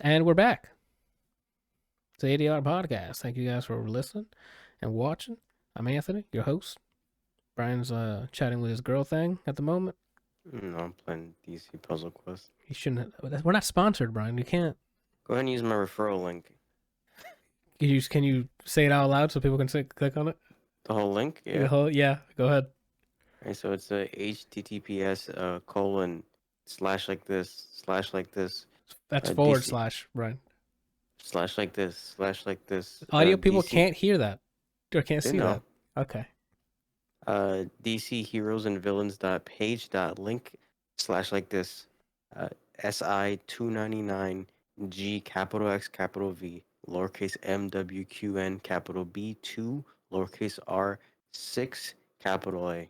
And we're back. It's the ADLR Podcast. Thank you guys for listening and watching. I'm Anthony, your host. Brian's chatting with his girl thing at the moment. No, I'm playing DC Puzzle Quest. He shouldn't. We're not sponsored, Brian. You can't. Go ahead and use my referral link. Can you say it out loud so people can click on it? The whole link? Yeah. Yeah. Go ahead. All right, so it's a HTTPS colon slash like this slash like this. That's DC / Brian. Slash like this slash like this. Audio people DC, can't hear that or can't they see know. that. Okay. DC heroes and villains page link slash like this. SI 299 G capital X capital V lowercase MWQN capital B 2 lowercase R 6 capital A.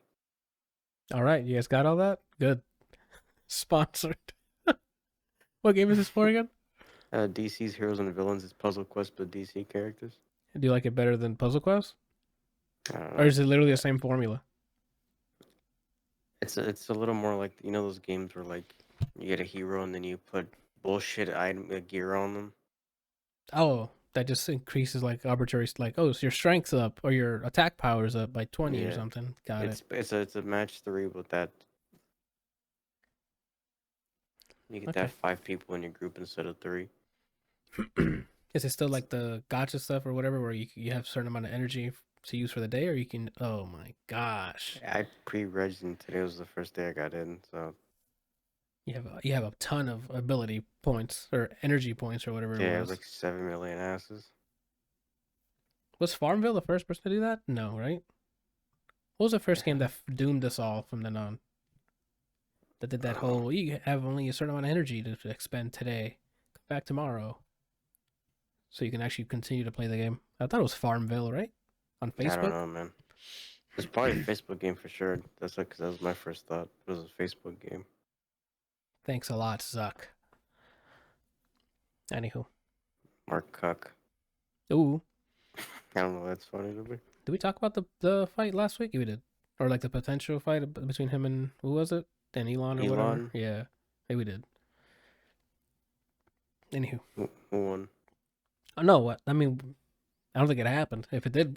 All right. You guys got all that? Good. Sponsored. What game is this for again? DC's Heroes and Villains is Puzzle Quest, but DC characters. Do you like it better than Puzzle Quest? I don't know. Or is it literally the same formula? It's a little more like, you know, those games where like you get a hero and then you put bullshit item gear on them. Oh, that just increases like arbitrary, like, oh, so your strength's up or your attack power's up by 20 or something. Got it. It's a match 3 with that. You get to have 5 people in your group instead of 3. Is it still like the gotcha stuff or whatever, where you have a certain amount of energy to use for the day, or you can? Oh my gosh! I pre-regged and today was the first day I got in, so You have a ton of ability points or energy points or whatever it was. Yeah, it was like 7 million asses. Was Farmville the first person to do that? No, right? What was the first game that doomed us all from then on? That did that whole, you have only a certain amount of energy to expend today. Come back tomorrow. So you can actually continue to play the game. I thought it was Farmville, right? On Facebook? I don't know, man. It's probably a Facebook game for sure. That's because that was my first thought. It was a Facebook game. Thanks a lot, Zuck. Anywho. Mark Cuck. Ooh. I don't know, that's funny to me. Did we talk about the fight last week? We did. Or like the potential fight between him and, who was it? Dan Elon or whatever? Yeah. Maybe we did. Anywho. Who won? Oh, no, what? I mean, I don't think it happened. If it did,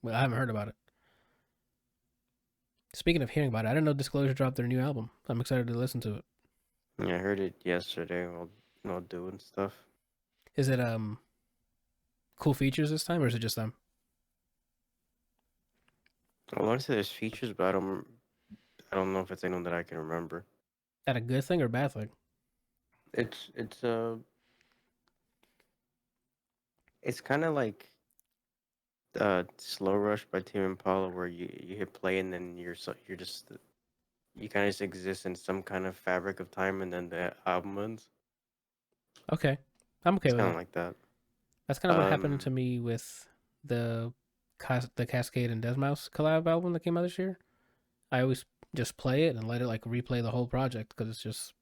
well, I haven't heard about it. Speaking of hearing about it, I didn't know Disclosure dropped their new album. I'm excited to listen to it. Yeah, I heard it yesterday while doing stuff. Is it cool features this time, or is it just them? I want to say there's features, but I don't know if it's anyone that I can remember. Is that a good thing or a bad thing? It's kind of like Slow Rush by Tame Impala, where you hit play and then you kind of just exist in some kind of fabric of time, and then the album ends. Okay, I'm okay with It's kind that. of like that. That's kind of what happened to me with the Cascade and Deadmau5 collab album that came out this year. I always just play it and let it like replay the whole project because it's just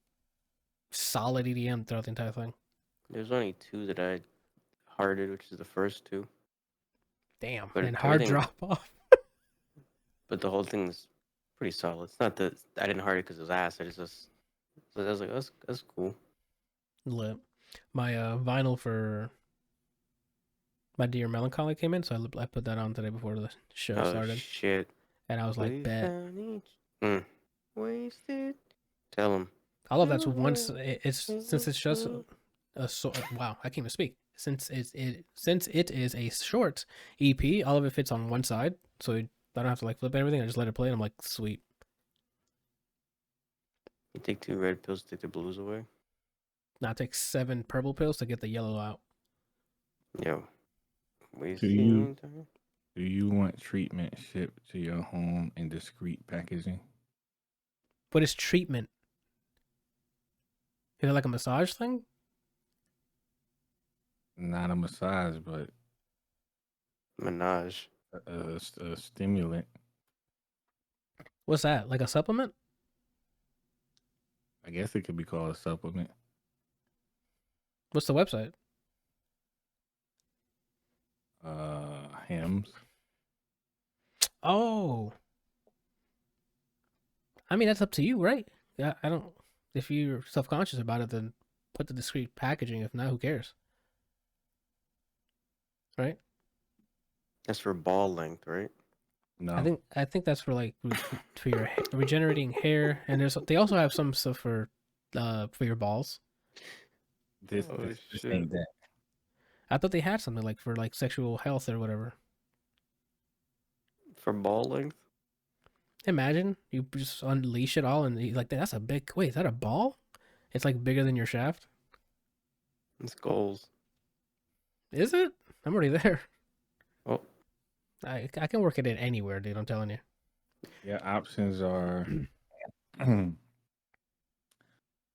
solid EDM throughout the entire thing. There's only 2 that I hearted, which is the first 2. Damn, But and hard drop off. But the whole thing's pretty solid. It's not that I didn't heart it because it was ass. I was like, that's cool. Lit. My vinyl for My Dear Melancholy came in, so I put that on today before the show started. Shit. And I was like, bet. Wasted. Tell him. All of that's once since it's just wow, I can't even speak. Since it is a short EP, all of it fits on one side, so I don't have to like flip everything. I just let it play, and I'm like, sweet. You take 2 red pills, take the blues away. Now I take 7 purple pills to get the yellow out. Yo, do you want treatment shipped to your home in discreet packaging? What is treatment? Is it like a massage thing? Not a massage, but Menage. A stimulant. What's that? Like a supplement? I guess it could be called a supplement. What's the website? Hims. Oh. I mean, that's up to you, right? Yeah, I don't. If you're self-conscious about it, then put the discrete packaging. If not, who cares? Right? That's for ball length, right? No. I think that's for like for your regenerating hair, and they also have some stuff for your balls. This ain't that. I thought they had something like for like sexual health or whatever. For ball length? Imagine you just unleash it all, and you like that's a big. Wait, is that a ball? It's like bigger than your shaft. It's goals. Is it? I'm already there. Oh, I can work it in anywhere, dude. I'm telling you. Your options are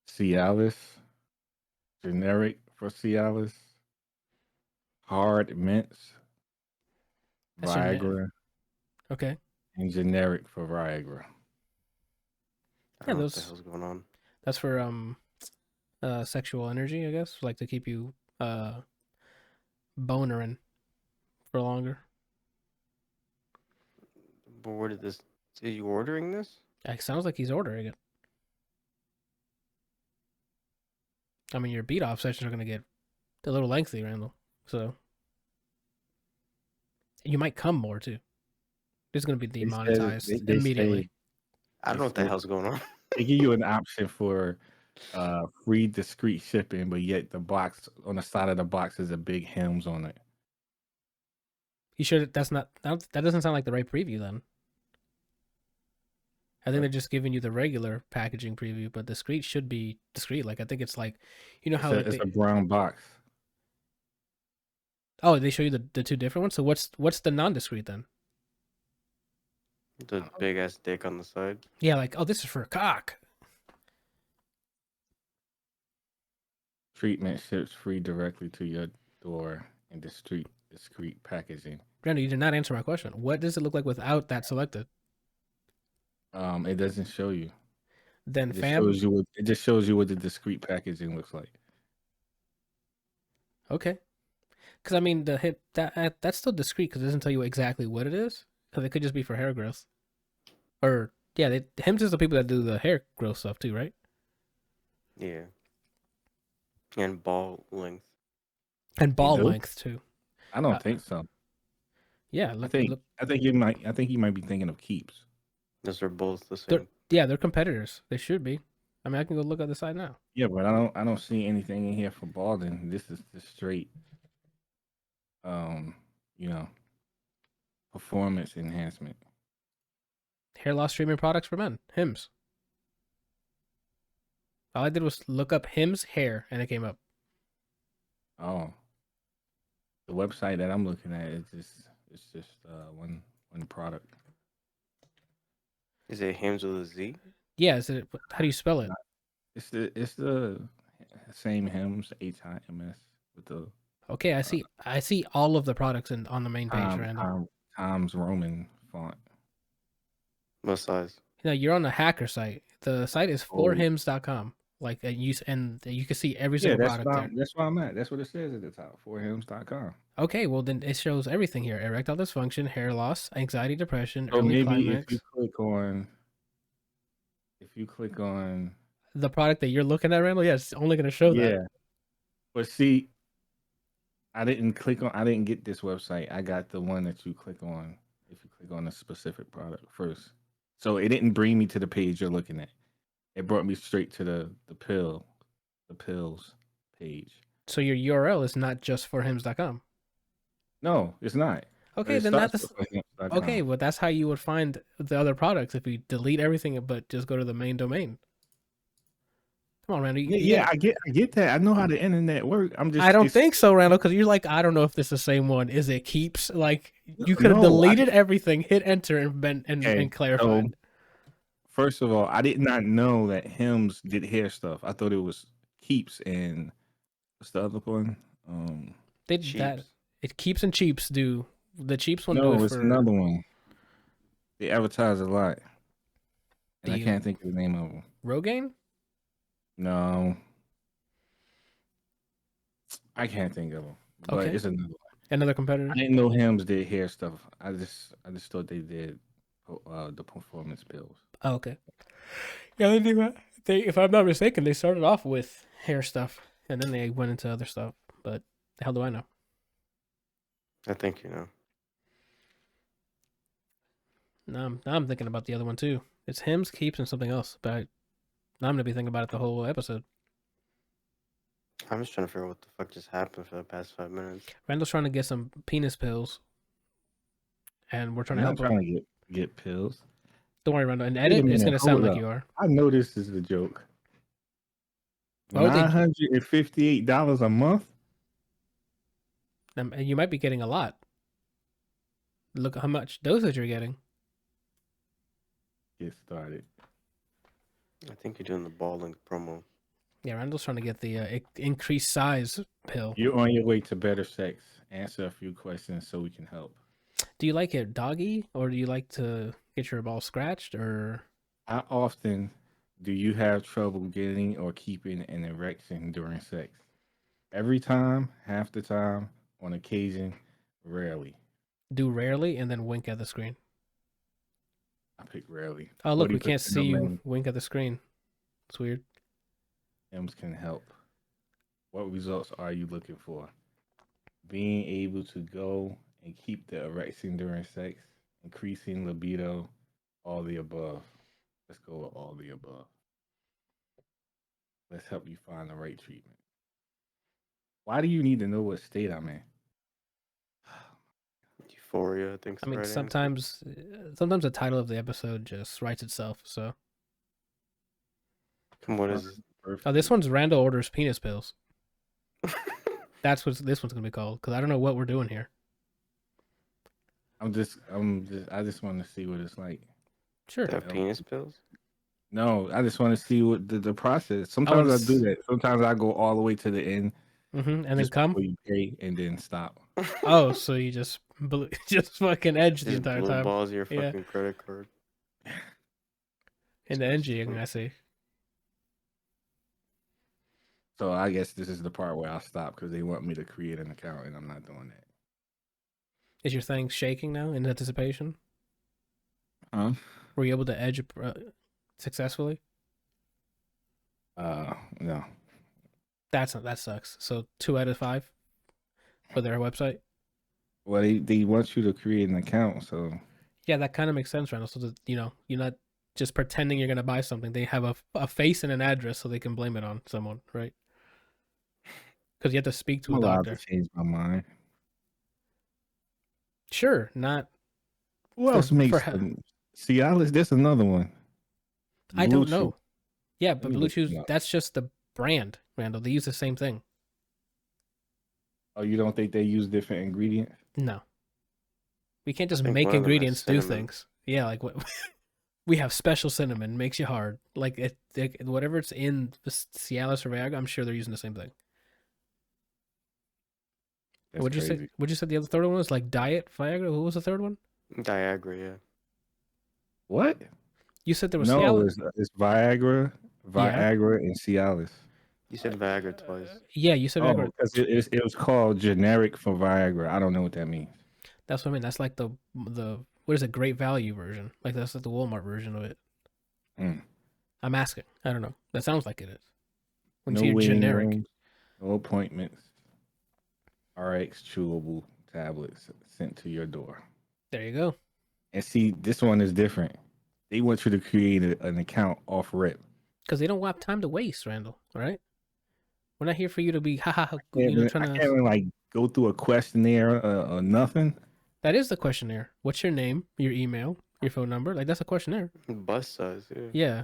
Cialis, generic for Cialis, hard mints, That's your Viagra, Okay. and generic for Viagra. I Yeah, don't know what the hell's going on. That's for sexual energy, I guess, like to keep you bonering for longer. But where did this? Are you ordering this? It sounds like he's ordering it. I mean, your beat off sessions are gonna get a little lengthy, Randall. So you might come more too. This is gonna be demonetized immediately. I don't know what the hell's going on. They give you an option for free discreet shipping, but yet the box on the side of the box is a big Hims on it. You should. That doesn't sound like the right preview then. I think they're just giving you the regular packaging preview, but discreet should be discreet. Like I think it's like, you know how it's a brown box. Oh, they show you the two different ones. So what's the non-discreet then? The big ass dick on the side. Yeah, like this is for a cock. Treatment ships free directly to your door in discreet packaging. Brandon, you did not answer my question. What does it look like without that selected? It doesn't show you. Then it just shows you what the discrete packaging looks like. Okay, because I mean that's still discreet because it doesn't tell you exactly what it is. Because it could just be for hair growth, or yeah, Hims is the people that do the hair growth stuff too, right? Yeah, and ball length. And ball length too. I don't think so. Yeah, I think you might be thinking of Keeps. Those are both the same. They're competitors. They should be. I mean, I can go look at the site now. Yeah, but I don't see anything in here for balding. This is the straight, performance enhancement. Hair loss treatment products for men. Hims. All I did was look up Hims hair, and it came up. Oh, the website that I'm looking at is just one product. Is it Hims with a Z? Yeah, how do you spell it? It's the same Hims, HIMS with the. Okay, I see all of the products on the main page, Randall. Times Roman font. What size? You're on the hacker site. The site is forhims.com. Like you can see every single product there. That's where I'm at. That's what it says at the top. Forhims.com. Okay, well then it shows everything here: erectile dysfunction, hair loss, anxiety, depression, So early maybe climax. if you click on the product that you're looking at, Randall, yeah, it's only going to show that. Yeah, but see, I didn't get this website. I got the one that you click on if you click on a specific product first. So it didn't bring me to the page you're looking at. It brought me straight to the pills page. So your URL is not just forhims.com. No, it's not. Okay, then that's okay. Well, that's how you would find the other products if you delete everything but just go to the main domain. Come on, Randall. I get that. I know how the internet works. I don't think so, Randall, because you're like, I don't know if this is the same one. Is it Keeps? Like you could have deleted everything, hit enter, and clarified. So, first of all, I did not know that Hims did hair stuff. I thought it was Keeps and what's the other one? They did that. It Keeps and Cheaps do. The Cheaps one. No, it's another one. They advertise a lot, and I can't think of the name of them. Rogaine? No, I can't think of them. But it's another competitor. I didn't know Hims did hair stuff. I just thought they did the performance pills. Oh, okay. Yeah, if I'm not mistaken, they started off with hair stuff. and then they went into other stuff. But the hell do I know? I think you know. Now I'm thinking about the other one too. It's Hims, Keeps, and something else. But now I'm gonna be thinking about it the whole episode. I'm just trying to figure out what the fuck just happened for the past 5 minutes. Randall's trying to get some penis pills, and we're trying I'm to not help him. trying to get pills. Don't worry, Randall. In Wait a edit, it's minute, gonna sound hold like up. you are. I know this is a joke. Why would they- $958 a month? And you might be getting a lot. Look at how much dosage you're getting. Get started. I think you're doing the balling promo. Yeah, Randall's trying to get the increased size pill. You're on your way to better sex. Answer a few questions so we can help. Do you like it doggy, or do you like to get your ball scratched, or? How often do you have trouble getting or keeping an erection during sex? Every time, half the time, on occasion, rarely. Do rarely and then wink at the screen. I pick rarely. Oh, look, we can't 40% see of you men wink at the screen. It's weird. M's can help. What results are you looking for? Being able to go and keep the erection during sex, increasing libido, all the above. Let's go with all the above. Let's help you find the right treatment. Why do you need to know what state I'm in? Euphoria, I think. I mean, sometimes the title of the episode just writes itself. So, What is it? oh, this one's Randall orders penis pills. That's what this one's gonna be called, because I don't know what we're doing here. I just want to see what it's like. Sure. They have penis pills? No, I just want to see what the process. Sometimes I do that. Sometimes I go all the way to the end. And then just come. before you pay and then stop. Oh, so you just fucking edge the Just entire blue time. balls your Yeah. fucking credit card. In the NG, I see. So I guess this is the part where I'll stop because they want me to create an account and I'm not doing that. Is your thing shaking now in anticipation? Huh? Were you able to edge successfully? No. That sucks. So 2 out of 5 for their website. Well, they want you to create an account, so Yeah, that kind of makes sense, Randall. So that you're not just pretending you're gonna buy something. They have a face and an address, so they can blame it on someone, right? Because you have to speak to I'm a allowed doctor. to change my mind. Sure, not. Who else makes them? Cialis? There's another one. I don't know. Yeah, but Let me look Bluetooth, them up. that's just the brand, Randall. They use the same thing. Oh, you don't think they use different ingredients? No. We can't just think make one of them has ingredients do cinnamon. things. Yeah, like what we have special cinnamon, makes you hard. Like whatever it's in the Cialis or Viagra, I'm sure they're using the same thing. That's What'd you crazy. say? What'd you say the other third one was? Like Diet Viagra? Who was the third one? Viagra, yeah. What? You said there was No, Cialis. it's Viagra, and Cialis. You said Viagra twice. Yeah, you said Oh, Viagra. because it was called generic for Viagra. I don't know what that means. That's what I mean. That's like the what is it? Great value version. Like that's like the Walmart version of it. Mm. I'm asking. I don't know. That sounds like it is. When No you hear waiting generic, rooms, no appointments. RX chewable tablets sent to your door. there you go. And see, this one is different. They want you to create an account off rip. Because they don't have time to waste, Randall. All right. We're not here for you to be I trying can't to. even, like go through a questionnaire or nothing. That is the questionnaire. What's your name, your email, your phone number? Like that's a questionnaire. Bust size, yeah. Yeah.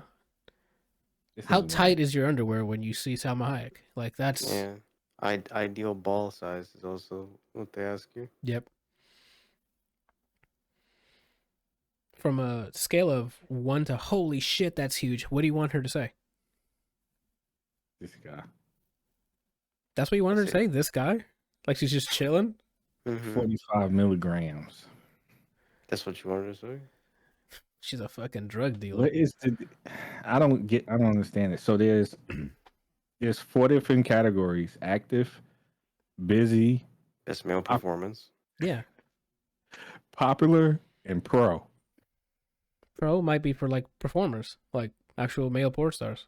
This How is tight wild. is your underwear when you see Salma Hayek? Like that's. Yeah. Ideal ball size is also what they ask you. Yep. From a scale of 1 to holy shit, that's huge. What do you want her to say? This guy. That's what you want her to say? This guy? Like she's just chilling? 45 milligrams. That's what you wanted to say? She's a fucking drug dealer. What is the? I don't understand it. So there's 4 different categories: active, busy, Best male performance. Yeah. popular, and pro. Pro might be for like performers, like actual male porn stars.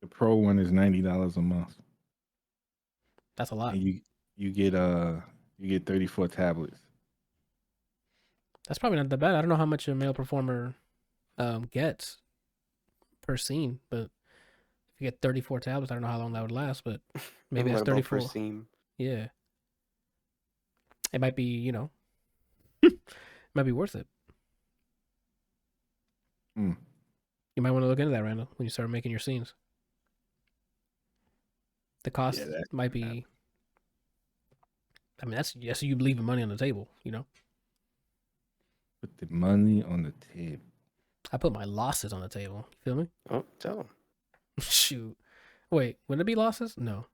The pro one is $90 a month, That's a lot. and you get 34 tablets. That's probably not that bad. I don't know how much a male performer gets per scene, but if you get 34 tablets, I don't know how long that would last, but maybe that's What about 34. per seam? Yeah. It might be, it might be worth it. Mm. You might want to look into that, Randall, when you start making your scenes. The cost that's might be. I mean, that's you leaving money on the table, Put the money on the table. I put my losses on the table. You feel me? Oh, tell 'em. Shoot. Wait, wouldn't it be losses? No.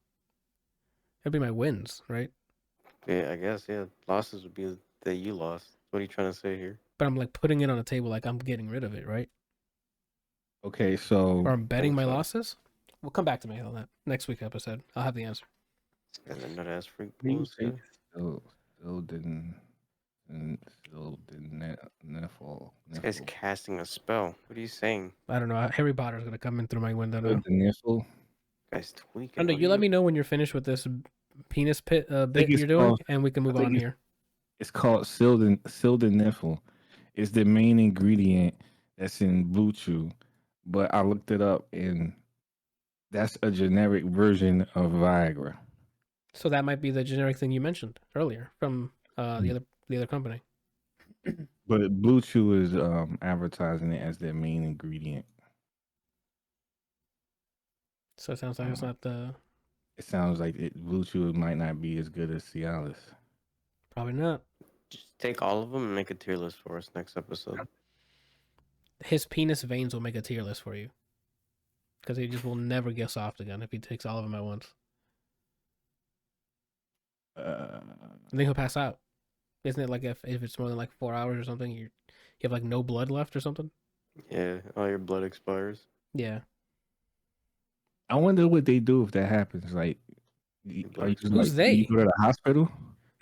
It'd be my wins, right? Yeah, I guess. Yeah, losses would be that you lost. What are you trying to say here? But I'm like putting it on the table like I'm getting rid of it, right? Okay, so Or I'm betting think my so. losses? Well, come back to me on that next week episode. I'll have the answer. And the nut ass freak you pools. say Yeah. still didn't fall. This guy's casting a spell. What are you saying? I don't know. Harry Potter's gonna come in through my window now. The niffle. Guy's tweaking. Randall, What you are let me know when you're finished with this penis bit it's you're doing, called- and we can move I think on it's- here. It's called sildenafil. It's the main ingredient that's in Blue Chew, but I looked it up and that's a generic version of Viagra. So that might be the generic thing you mentioned earlier from the other company. But Blue Chew is advertising it as their main ingredient. So it sounds like it's not the. It sounds like Blue Chew might not be as good as Cialis. Probably not. Just take all of them and make a tier list for us next episode. His penis veins will make a tier list for you. Because he just will never get soft again if he takes all of them at once. I think he'll pass out. Isn't it like if it's more than like 4 hours or something, you have like no blood left or something? Yeah, all your blood expires. Yeah. I wonder what they do if that happens. Like, are you Who's they? You go to the hospital?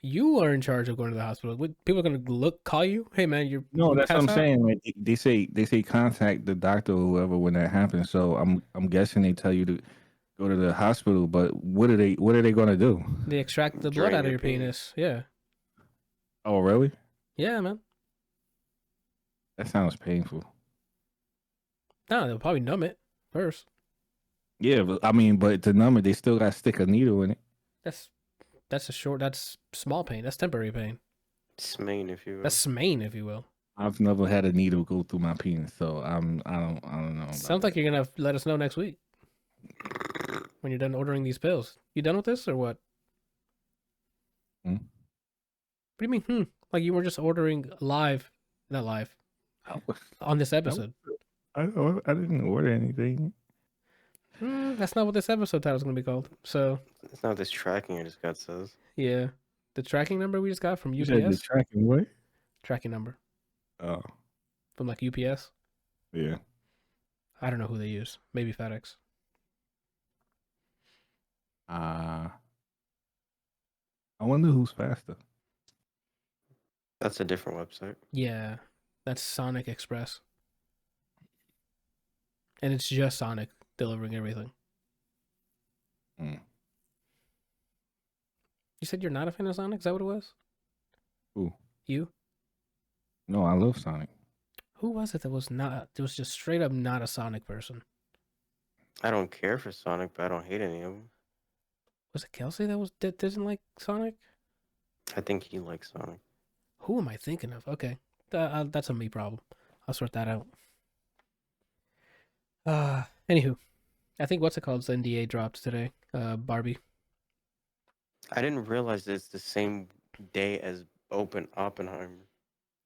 You are in charge of going to the hospital. People are gonna call you. Hey man, you That's what I'm out? saying. Like they say contact the doctor or whoever when that happens. So I'm guessing they tell you to go to the hospital. But what are they gonna do? They extract the Drain blood out of your your penis. Yeah. Oh really? Yeah, man. That sounds painful. No, they'll probably numb it first. Yeah, but but to numb it, they still got to stick a needle in it. That's small pain. That's temporary pain. Smain, if you will. That's smain, if you will. I've never had a needle go through my penis, so I don't know. Sounds like you're gonna let us know next week when you're done ordering these pills. You done with this or what? Hmm? What do you mean? Like you were just ordering live, not live, on this episode. I didn't order anything. That's not what this episode title is gonna be called. So It's not this tracking I just got says. yeah, the tracking number we just got from You UPS. said the tracking what? Tracking number Oh, from like UPS. yeah. I don't know who they use. Maybe FedEx. I wonder who's faster. That's a different website. Yeah, that's Sonic Express. And it's just Sonic delivering everything. Mm. You said you're not a fan of Sonic? Is that what it was? Who? You? No, I love Sonic. Who was it that was not? It was just straight up not a Sonic person. I don't care for Sonic, but I don't hate any of them. Was it Kelsey that doesn't like Sonic? I think he likes Sonic. Who am I thinking of? Okay, that's a me problem. I'll sort that out. Anywho, I think what's it called? NDA dropped today. Barbie. I didn't realize that it's the same day as Open Oppenheimer.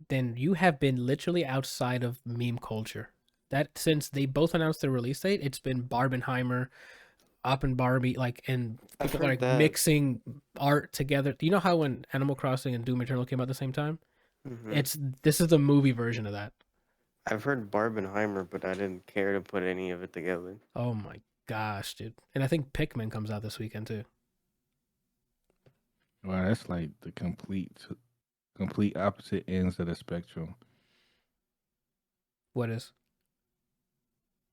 Then you have been literally outside of meme culture. That since they both announced their release date, it's been Barbenheimer, Barbie, like, and I've people are heard like that. mixing art together. Do you know how when Animal Crossing and Doom Eternal came out at the same time? Mhm. This is the movie version of that. I've heard Barbenheimer, but I didn't care to put any of it together. Oh my gosh, dude! And I think Pikmin comes out this weekend too. Well, that's like the complete opposite ends of the spectrum. What is?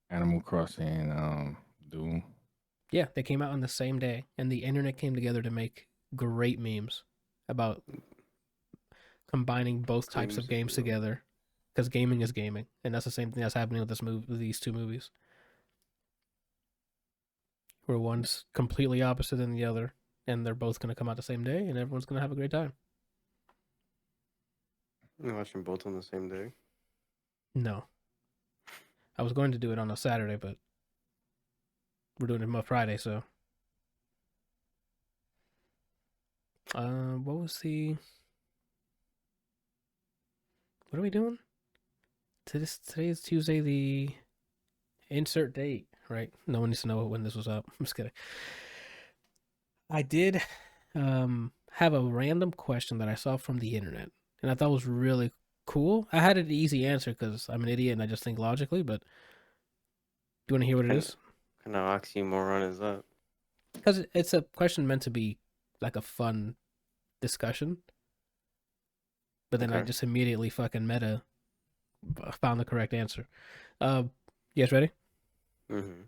Animal Crossing, Doom. Yeah, they came out on the same day, and the internet came together to make great memes about combining both types of games together, because gaming is gaming, and that's the same thing that's happening with this movie, with these two movies, where one's completely opposite than the other, and they're both going to come out the same day, and everyone's going to have a great time. You're watching both on the same day? No, I was going to do it on a Saturday, but we're doing it on Friday, so. What was the? What are we doing? Today is Tuesday. The insert date, right? No one needs to know when this was up. I'm just kidding. I did have a random question that I saw from the internet, and I thought was really cool. I had an easy answer because I'm an idiot and I just think logically. But do you want to hear what it is? What kind of oxymoron is that? Because it's a question meant to be like a fun discussion. But then I just immediately fucking meta found the correct answer. You guys ready? Mm-hmm.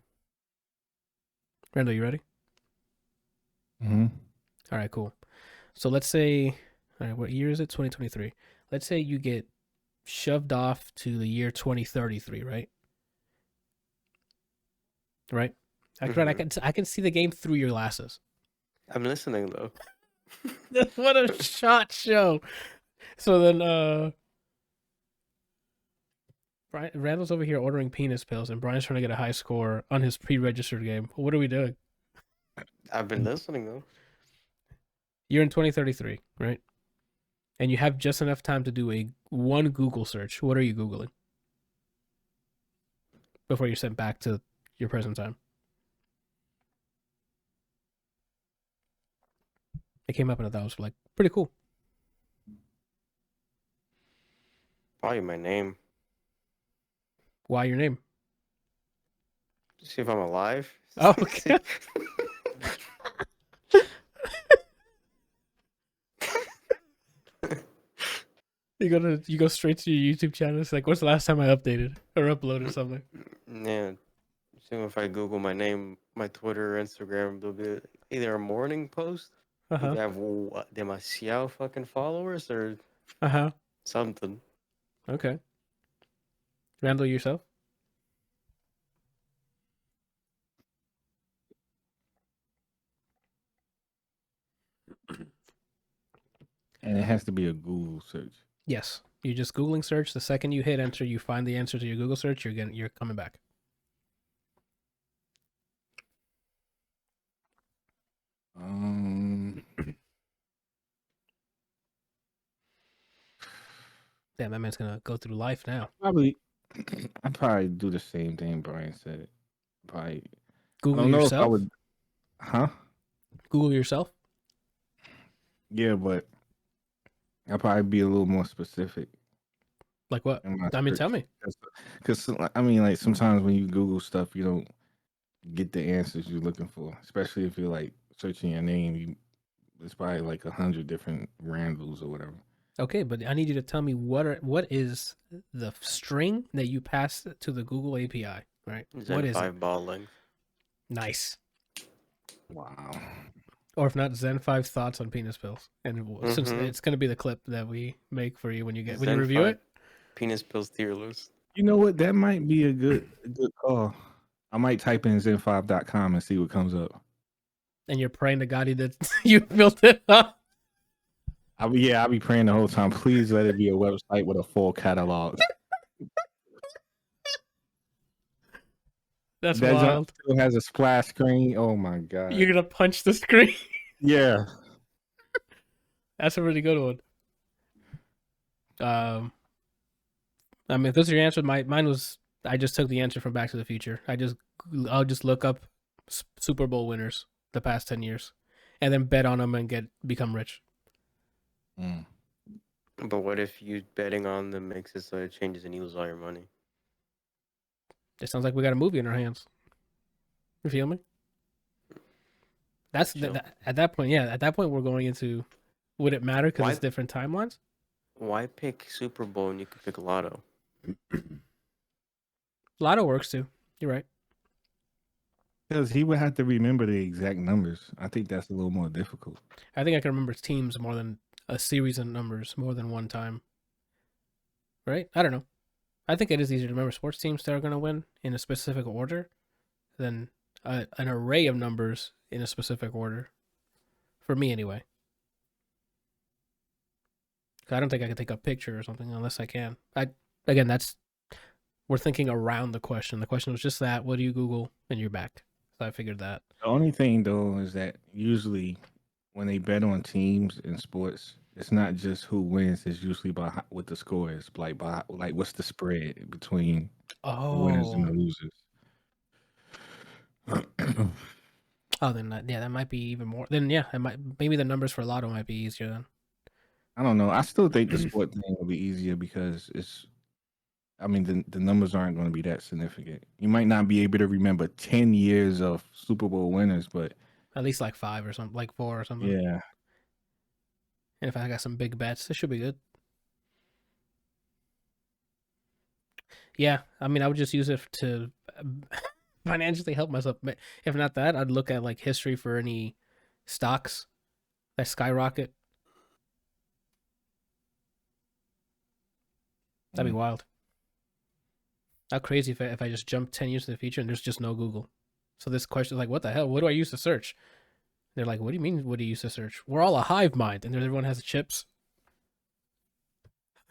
Randall, you ready? Mm-hmm. All right, cool. So let's say, all right, what year is it? 2023. Let's say you get shoved off to the year 2033, right? Right? I can see the game through your glasses. I'm listening though. What a shot show. So then Randall's over here ordering penis pills, and Brian's trying to get a high score on his pre-registered game. What are we doing? I've been listening though. You're in 2033, right? And you have just enough time to do one Google search. What are you Googling? Before you're sent back to your present time. It came up and I thought it was like pretty cool. Probably my name. Why your name? See if I'm alive. Oh, okay. You go straight to your YouTube channel. It's like, what's the last time I updated or uploaded something? Yeah. So if I Google my name, my Twitter or Instagram, there'll be either a morning post. You have demasiado fucking followers or something. Okay. Randall, yourself? And it has to be a Google search. Yes. You just Googling search. The second you hit enter, you find the answer to your Google search. You're coming back. Damn, that man's gonna go through life now. I'd probably do the same thing Brian said. Probably Google I don't know yourself. if I would. Huh? Google yourself. Yeah, but I'll probably be a little more specific. Like what? I mean, tell me. Because I mean, like sometimes when you Google stuff, you don't get the answers you're looking for. Especially if you're like searching your name, it's probably like 100 different Randalls or whatever. Okay, but I need you to tell me what is the string that you pass to the Google API, right? What is 5 ball length. Nice. Wow. Or if not, Zen 5 thoughts on penis pills, and since it's going to be the clip that we make for you when you review it. Penis pills tier list. You know what? That might be a good call. I might type in zen5.com and see what comes up. And you're praying to God that you built it up. I'll be praying the whole time. Please let it be a website with a full catalog. That's that wild. Still has a splash screen. Oh my god! You're gonna punch the screen. Yeah, that's a really good one. I mean, if this is your answer, mine was I just took the answer from Back to the Future. I'll just look up Super Bowl winners the past 10 years, and then bet on them and become rich. But what if you betting on them makes it so it changes and you lose all your money? It sounds like we got a movie in our hands. You feel me? That's at that point. Yeah, at that point we're going into. Would it matter because it's different timelines? Why pick Super Bowl when you could pick Lotto? Lotto works too. You're right. Because he would have to remember the exact numbers. I think that's a little more difficult. I think I can remember teams more than a series of numbers more than one time. Right? I don't know. I think it is easier to remember sports teams that are going to win in a specific order than an array of numbers in a specific order. For me, anyway. I don't think I can take a picture or something unless I can. Again, we're thinking around the question. The question was just that. What do you Google? And you're back. So I figured that. The only thing though is that usually when they bet on teams in sports, it's not just who wins. It's usually by what the score is, like what's the spread between the winners and the losers. Oh, then that might be even more. Then yeah, maybe the numbers for Lotto might be easier then. I don't know. I still think the sport thing will be easier because the numbers aren't going to be that significant. You might not be able to remember 10 years of Super Bowl winners, but at least like 5 or something, like 4 or something. Yeah. And if I got some big bets, it should be good. Yeah, I mean, I would just use it to financially help myself. If not that, I'd look at like history for any stocks that skyrocket. That'd be wild. How crazy if I just jump 10 years in the future and there's just no Google. So this question is like, what the hell? What do I use to search? They're like, what do you mean? What do you use to search? We're all a hive mind, and everyone has chips.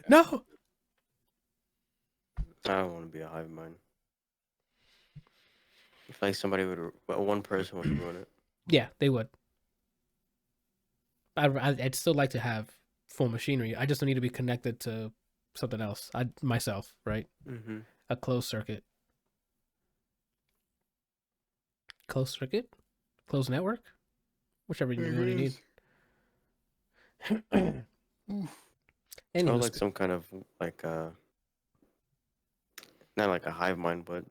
No. I don't want to be a hive mind. If like one person would ruin it. Yeah, they would. I'd still like to have full machinery. I just don't need to be connected to something else. Myself, right? Mm-hmm. A closed circuit. Closed circuit? Closed network? Whichever you need. Anyway, like some kind of like not like a hive mind, but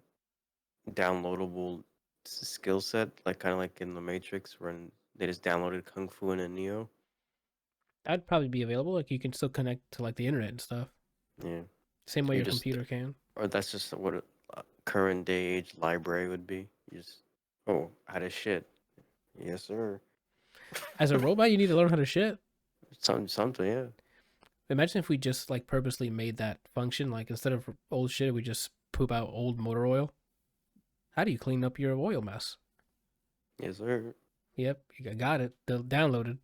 downloadable skill set, like kind of like in the Matrix when they just downloaded Kung Fu and a Neo. That'd probably be available. Like you can still connect to like the internet and stuff. Yeah. Same way your computer can. Or that's just what a current day age library would be. You just how to shit. Yes, sir. As a robot, you need to learn how to shit. Something, yeah. Imagine if we just like purposely made that function. Like instead of old shit, we just poop out old motor oil. How do you clean up your oil mess? Yes, sir. Yep, you got it. Downloaded.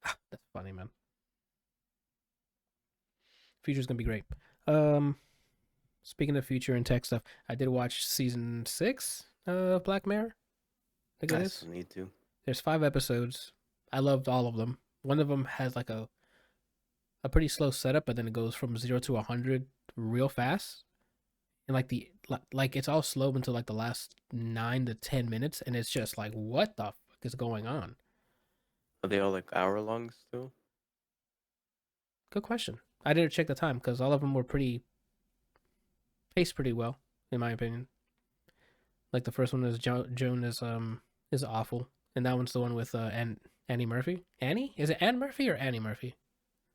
That's funny, man. Future's gonna be great. Speaking of future and tech stuff, I did watch season 6 of Black Mirror. I think it is. Need to. There's 5 episodes. I loved all of them. One of them has like a pretty slow setup, but then it goes from 0 to 100 real fast. And like it's all slow until like the last 9 to 10 minutes, and it's just like, what the fuck is going on? Are they all like hour long still? Good question. I didn't check the time because all of them were paced pretty well, in my opinion. Like the first one is Joan is awful, and that one's the one with Annie Murphy. Annie? Is it Anne Murphy or Annie Murphy?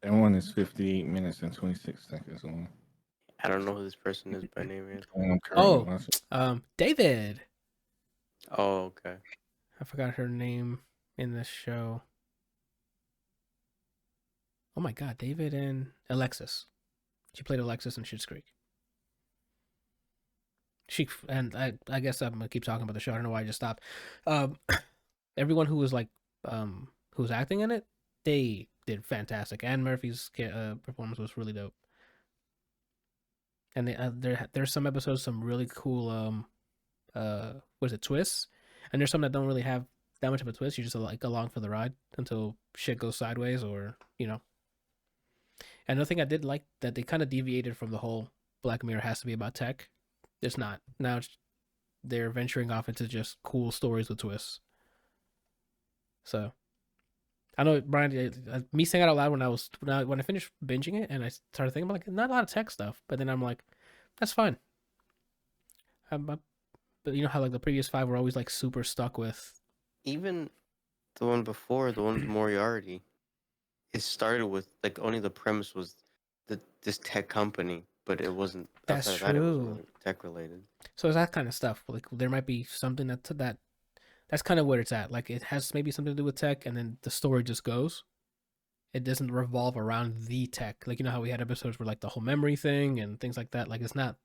That one is 58 minutes and 26 seconds long. I don't know who this person is by name yet. David. Oh, okay. I forgot her name in this show. Oh my god, David and Alexis. She played Alexis in Schitt's Creek. I guess I'm gonna keep talking about the show. I don't know why I just stopped. Everyone who was like who was acting in it, they did fantastic. Anne Murphy's performance was really dope. And there's some episodes, some really cool twists, and there's some that don't really have that much of a twist. You just like along for the ride until shit goes sideways, or Another thing I did like that they kind of deviated from the whole Black Mirror has to be about tech. It's not. Now they're venturing off into just cool stories with twists. So I know, Brian, me saying it out loud when I finished binging it and I started thinking about like not a lot of tech stuff, but then I'm like, that's fine. But you know how like the previous 5 were always like super stuck with. Even the one before, the one with Moriarty, it started with like only the premise was this tech company but it wasn't. That's Outside of that, it was true. tech related. So it's that kind of stuff. Like there might be something that's kind of where it's at. Like it has maybe something to do with tech, and then the story just goes. It doesn't revolve around the tech. Like you know how we had episodes where like the whole memory thing and things like that. Like it's not.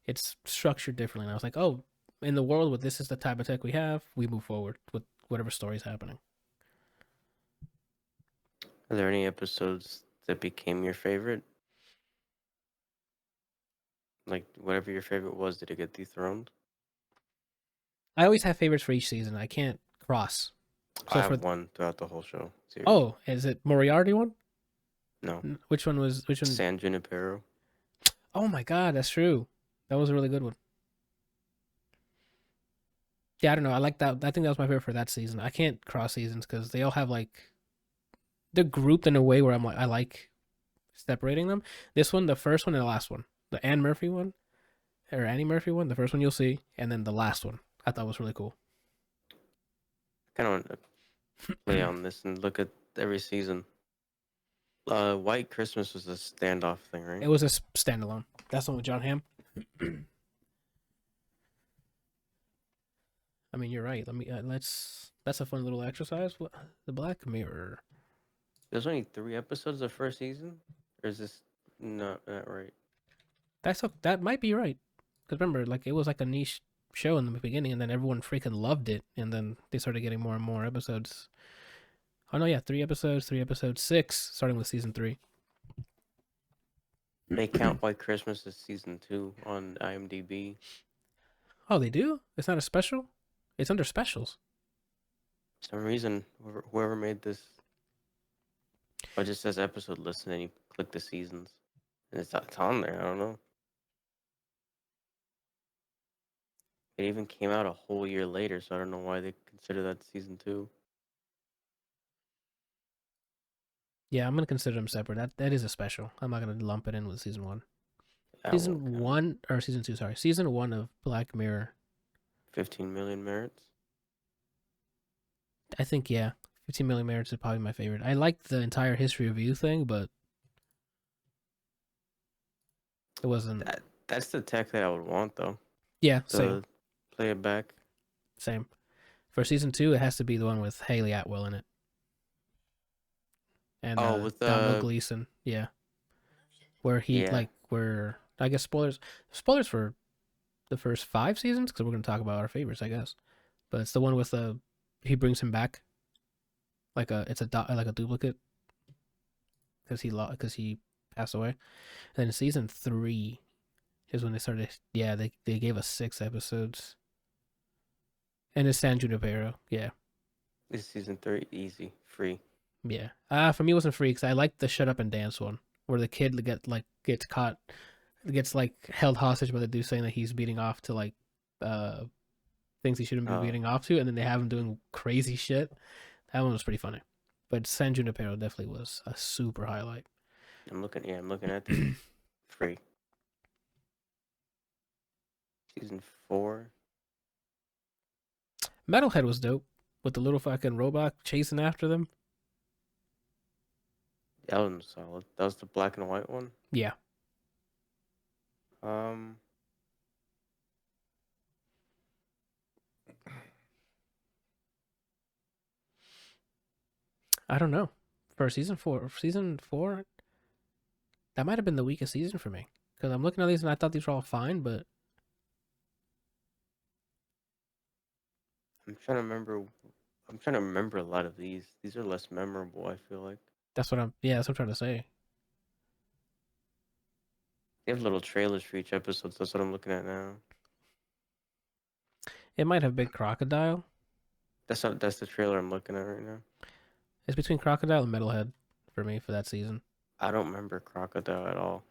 It's structured differently. And I was like, oh, in the world where this is the type of tech we have, we move forward with whatever story's happening. Are there any episodes that became your favorite? Like whatever your favorite was, did it get dethroned? I always have favorites for each season. I can't cross. I have one throughout the whole show series. Oh, is it Moriarty one? No. Which one? San Junipero. Oh my god, that's true. That was a really good one. Yeah, I don't know. I like that. I think that was my favorite for that season. I can't cross seasons because they all have like they're grouped in a way where I'm like I like separating them. This one, the first one, and the last one, the Annie Murphy one, the first one you'll see, and then the last one I thought was really cool. I kind of want to play on this and look at every season. White Christmas was a standoff thing, right? It was a standalone. That's the one with John Hamm. I mean, you're right. Let me That's a fun little exercise. The Black Mirror. There's only 3 episodes of first season, or is this not right? That might be right. Because remember, like it was like a niche show in the beginning, and then everyone freaking loved it, and then they started getting more and more episodes. Oh no, yeah, 3 episodes, 6, starting with season 3. They count White Christmas as season 2 on IMDb. Oh, they do? It's not a special? It's under specials. For some reason, whoever made this, it just says episode list, and then you click the seasons, and it's on there. I don't know. It even came out a whole year later, so I don't know why they consider that season 2. Yeah, I'm gonna consider them separate. That is a special. I'm not gonna lump it in with season 1. That Season 1 or season 2? Sorry, season 1 of Black Mirror. 15 million merits. I think 15 million merits is probably my favorite. I like the entire history of you thing, but it wasn't. That's the tech that I would want, though. Yeah, same. Play it back. Same. For season 2, it has to be the one with Haley Atwell in it. And with Donald Gleason, yeah. Where he where I guess spoilers for the first 5 seasons because we're gonna talk about our favorites, I guess. But it's the one with he brings him back, like it's a duplicate because he passed away. And then in season 3 is when they started. Yeah, they gave us 6 episodes. And it's San Junipero, yeah. This is season 3, easy, free. Yeah. For me, it wasn't free because I liked the Shut Up and Dance one, where the kid gets caught, gets like held hostage by the dude saying that he's beating off to like things he shouldn't be beating off to, and then they have him doing crazy shit. That one was pretty funny. But San Junipero definitely was a super highlight. I'm looking at this. Free. Season 4. Metalhead was dope with the little fucking robot chasing after them. That one was solid. That was the black and white one? Yeah. I don't know. For season 4, that might have been the weakest season for me. Because I'm looking at these and I thought these were all fine, but I'm trying to remember a lot of these. These are less memorable, I feel like. that's what I'm trying to say. They have little trailers for each episode, so that's what I'm looking at now. It might have been Crocodile. That's the trailer I'm looking at right now. It's between Crocodile and Metalhead for me for that season. I don't remember Crocodile at all.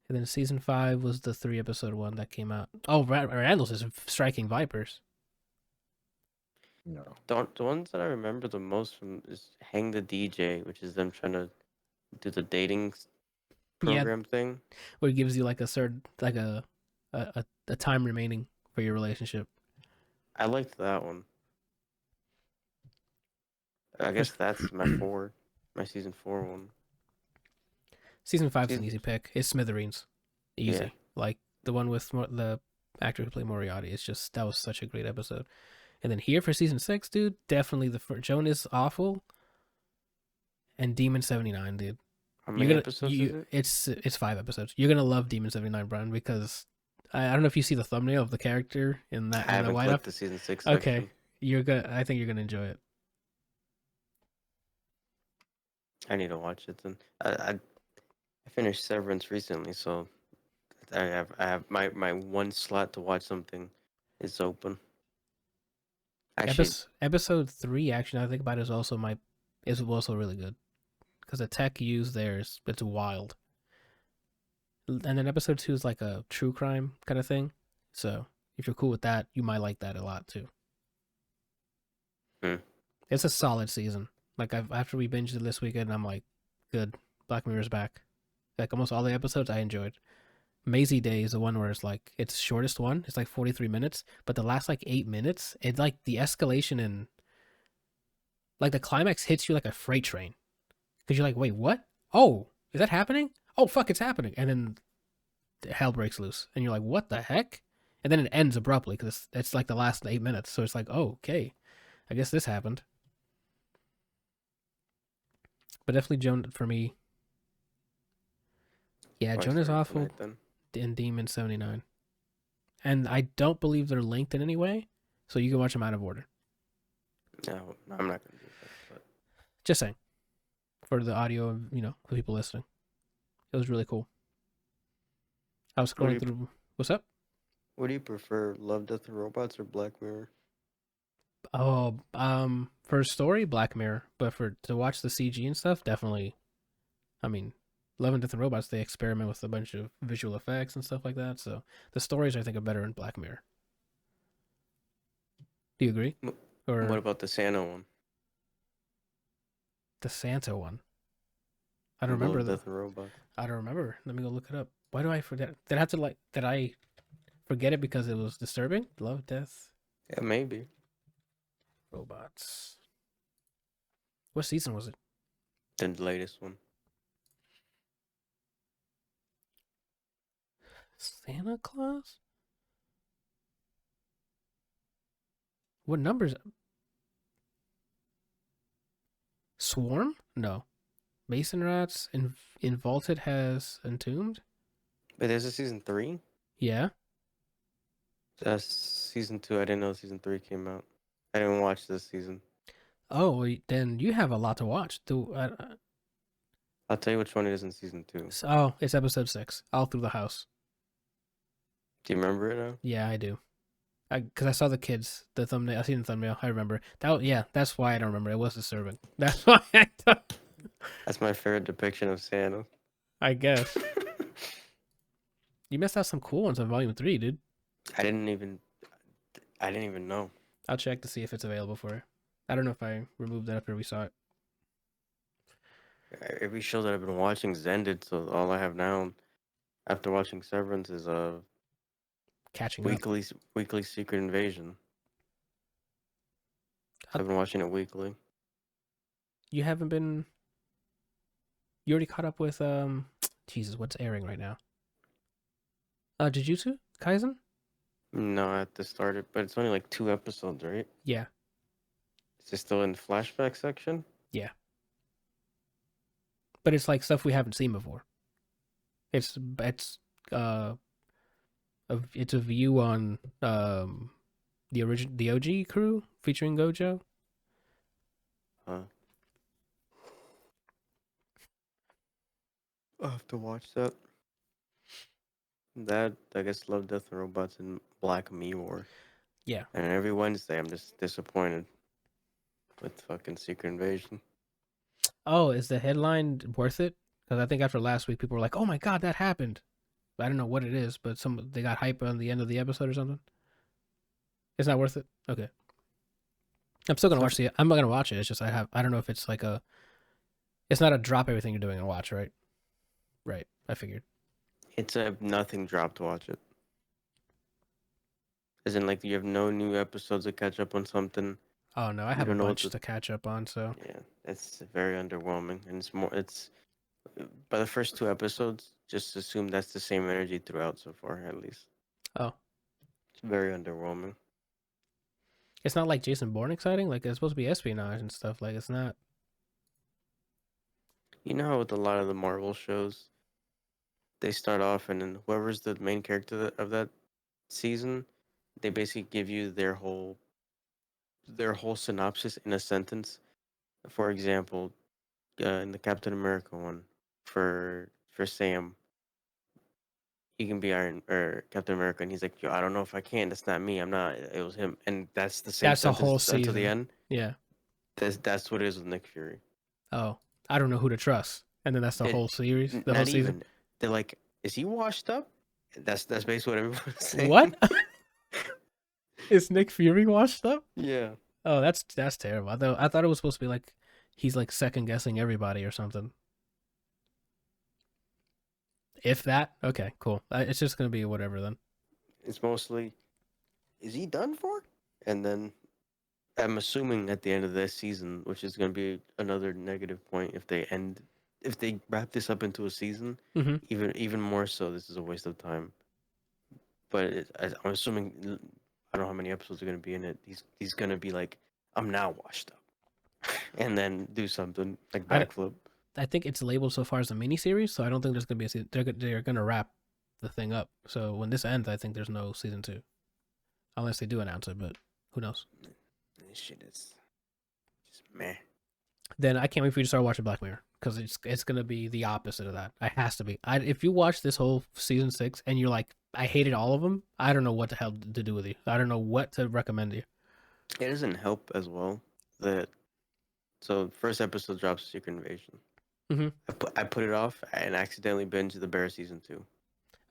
And then season 5 was the 3 episode one that came out. Oh, Randall's is Striking Vipers. No. The ones that I remember the most from is Hang the DJ, which is them trying to do the dating program thing. Where it gives you like a certain, like a time remaining for your relationship. I liked that one. I guess that's my season 4 one. Season 5 is an easy pick. It's Smithereens. Easy. Yeah. Like the one with the actor who played Moriarty. It's just that was such a great episode. And then here for season 6, dude, definitely Joan is awful, and Demon 79, dude. How You're many gonna episodes is it? it's 5 episodes. You're gonna love Demon 79, Brian, because I don't know if you see the thumbnail of the character in that I in the haven't white clicked up. the season 6 Okay, section. I think you're gonna enjoy it. I need to watch it then. I finished Severance recently, so I have my one slot to watch something is open. Actually, Episode 3, actually, now I think about it, is also really good because the tech used there it's wild. And then episode 2 is like a true crime kind of thing. So if you're cool with that, you might like that a lot too. Hmm. It's a solid season. Like after we binged it this weekend, I'm like, good. Black Mirror's back. Like almost all the episodes I enjoyed. Maisie Day is the one where it's like it's the shortest one. It's like 43 minutes, but the last like 8 minutes, it's like the escalation and like the climax hits you like a freight train. Because you're like, wait, what? Oh, is that happening? Oh, fuck, it's happening. And then hell breaks loose. And you're like, what the heck? And then it ends abruptly because it's like the last 8 minutes. So it's like, oh, okay. I guess this happened. But definitely Joan for me. Yeah, watch Joan is that awful tonight, then. in Demon 79. And I don't believe they're linked in any way. So you can watch them out of order. No, I'm not gonna do that. But Just saying. For the audio of, the people listening. It was really cool. I was scrolling through. What's up? what do you prefer, Love, Death, and Robots or Black Mirror? Oh, for story, Black Mirror, but to watch the CG and stuff, definitely. I mean, Love and Death and Robots, they experiment with a bunch of visual effects and stuff like that. So the stories, I think, are better in Black Mirror. Do you agree? Or What about the Santa one? the Santa one? I don't remember Love, Death, and Robots. I don't remember. Let me go look it up. Why do I forget? Did I forget it because it was disturbing? Love, Death, Yeah, maybe. Robots. What season was it? The latest one. Santa Claus? What numbers? Swarm? No. Mason Rats in Vaulted has Entombed? But there's a season 3? Yeah. Season 2, I didn't know season 3 came out. I didn't watch this season. Oh, well, then you have a lot to watch. I'll tell you which one it is in season 2. Oh, it's episode 6. All Through the House. Do you remember it now? Yeah, I do. Because I saw the kids, the thumbnail. I seen the thumbnail. I remember that. Yeah, that's why I don't remember. It was disturbing. That's why I don't. That's my favorite depiction of Santa. I guess you missed out some cool ones on Volume 3, dude. I didn't even know. I'll check to see if it's available for you. I don't know if I removed that after we saw it. Every show that I've been watching is ended, so all I have now, after watching Severance, is Catching up. weekly Secret Invasion. So I've been watching it weekly. You haven't been. You already caught up with Jesus, what's airing right now? Jujutsu Kaisen? No, I have to start it, but it's only like 2 episodes, right? Yeah. Is it still in the flashback section? Yeah. But it's like stuff we haven't seen before. It's a view on the OG crew featuring Gojo. I'll have to watch that. That, I guess, Love, Death, and Robots and Black Mirror. Yeah. And every Wednesday, I'm just disappointed with fucking Secret Invasion. Oh, is the headline worth it? Because I think after last week, people were like, "Oh my god, that happened." I don't know what it is, but they got hype on the end of the episode or something. It's not worth it. Okay. I'm still gonna watch I'm not gonna watch it. It's just I don't know if it's like it's not a drop everything you're doing and watch, right? Right. I figured. It's a nothing drop to watch it. As in, like, you have no new episodes to catch up on something. Oh no, I have a bunch to catch up on. So yeah, it's very underwhelming, and it's by the first 2 episodes, just assume that's the same energy throughout so far, at least. Oh, It's very underwhelming. it's not like Jason Bourne exciting. Like it's supposed to be espionage and stuff. Like it's not. You know how with a lot of the Marvel shows, they start off and then whoever's the main character of that season, they basically give you their whole synopsis in a sentence. For example, in the Captain America one, for Sam, he can be Iron or Captain America, and he's like, "Yo, I don't know if I can. That's not me. I'm not. It was him." And that's the same That's the whole sentence until the season. end. Yeah. That's what it is with Nick Fury. Oh, I don't know who to trust, and then that's the It- whole series, the Not whole season. even. They're like, "Is he washed up?" That's basically what everyone's saying. What? Is Nick Fury washed up? Yeah. Oh, that's terrible. I thought it was supposed to be like he's like second guessing everybody or something. If that, okay, cool. It's just gonna be whatever then. It's mostly, is he done for? And then I'm assuming at the end of this season, which is going to be another negative point if they wrap this up into a season, Mm-hmm. even more so, this is a waste of time. But I'm assuming, I don't know how many episodes are going to be in it. He's going to be like, I'm now washed up, and then do something like backflip. I think it's labeled so far as a miniseries, so I don't think there's gonna be they're gonna wrap the thing up. So when this ends, I think there's no season 2, unless they do announce it. But who knows? This shit is just meh. Then I can't wait for you to start watching Black Mirror because it's gonna be the opposite of that. It has to be. If you watch this whole season 6 and you're like, I hated all of them, I don't know what the hell to do with you. I don't know what to recommend you. It doesn't help as well that. So first episode drops Secret Invasion. Mm-hmm. I put it off and accidentally binged the Bear season 2.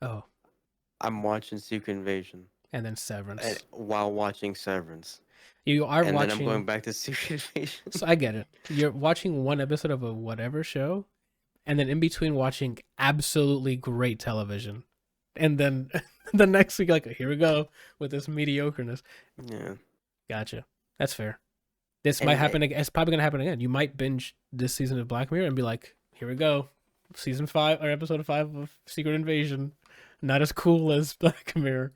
Oh, I'm watching Secret Invasion and then Severance. while watching Severance. You are And watching. then I'm going back to Secret Invasion. So I get it. You're watching one episode of a whatever show, and then in between watching absolutely great television, and then the next week, like, here we go with this mediocreness. Yeah. Gotcha. That's fair. This And might happen again. It's probably gonna happen again. You might binge this season of Black Mirror and be like, here we go, season 5 or episode 5 of Secret Invasion. Not as cool as Black Mirror.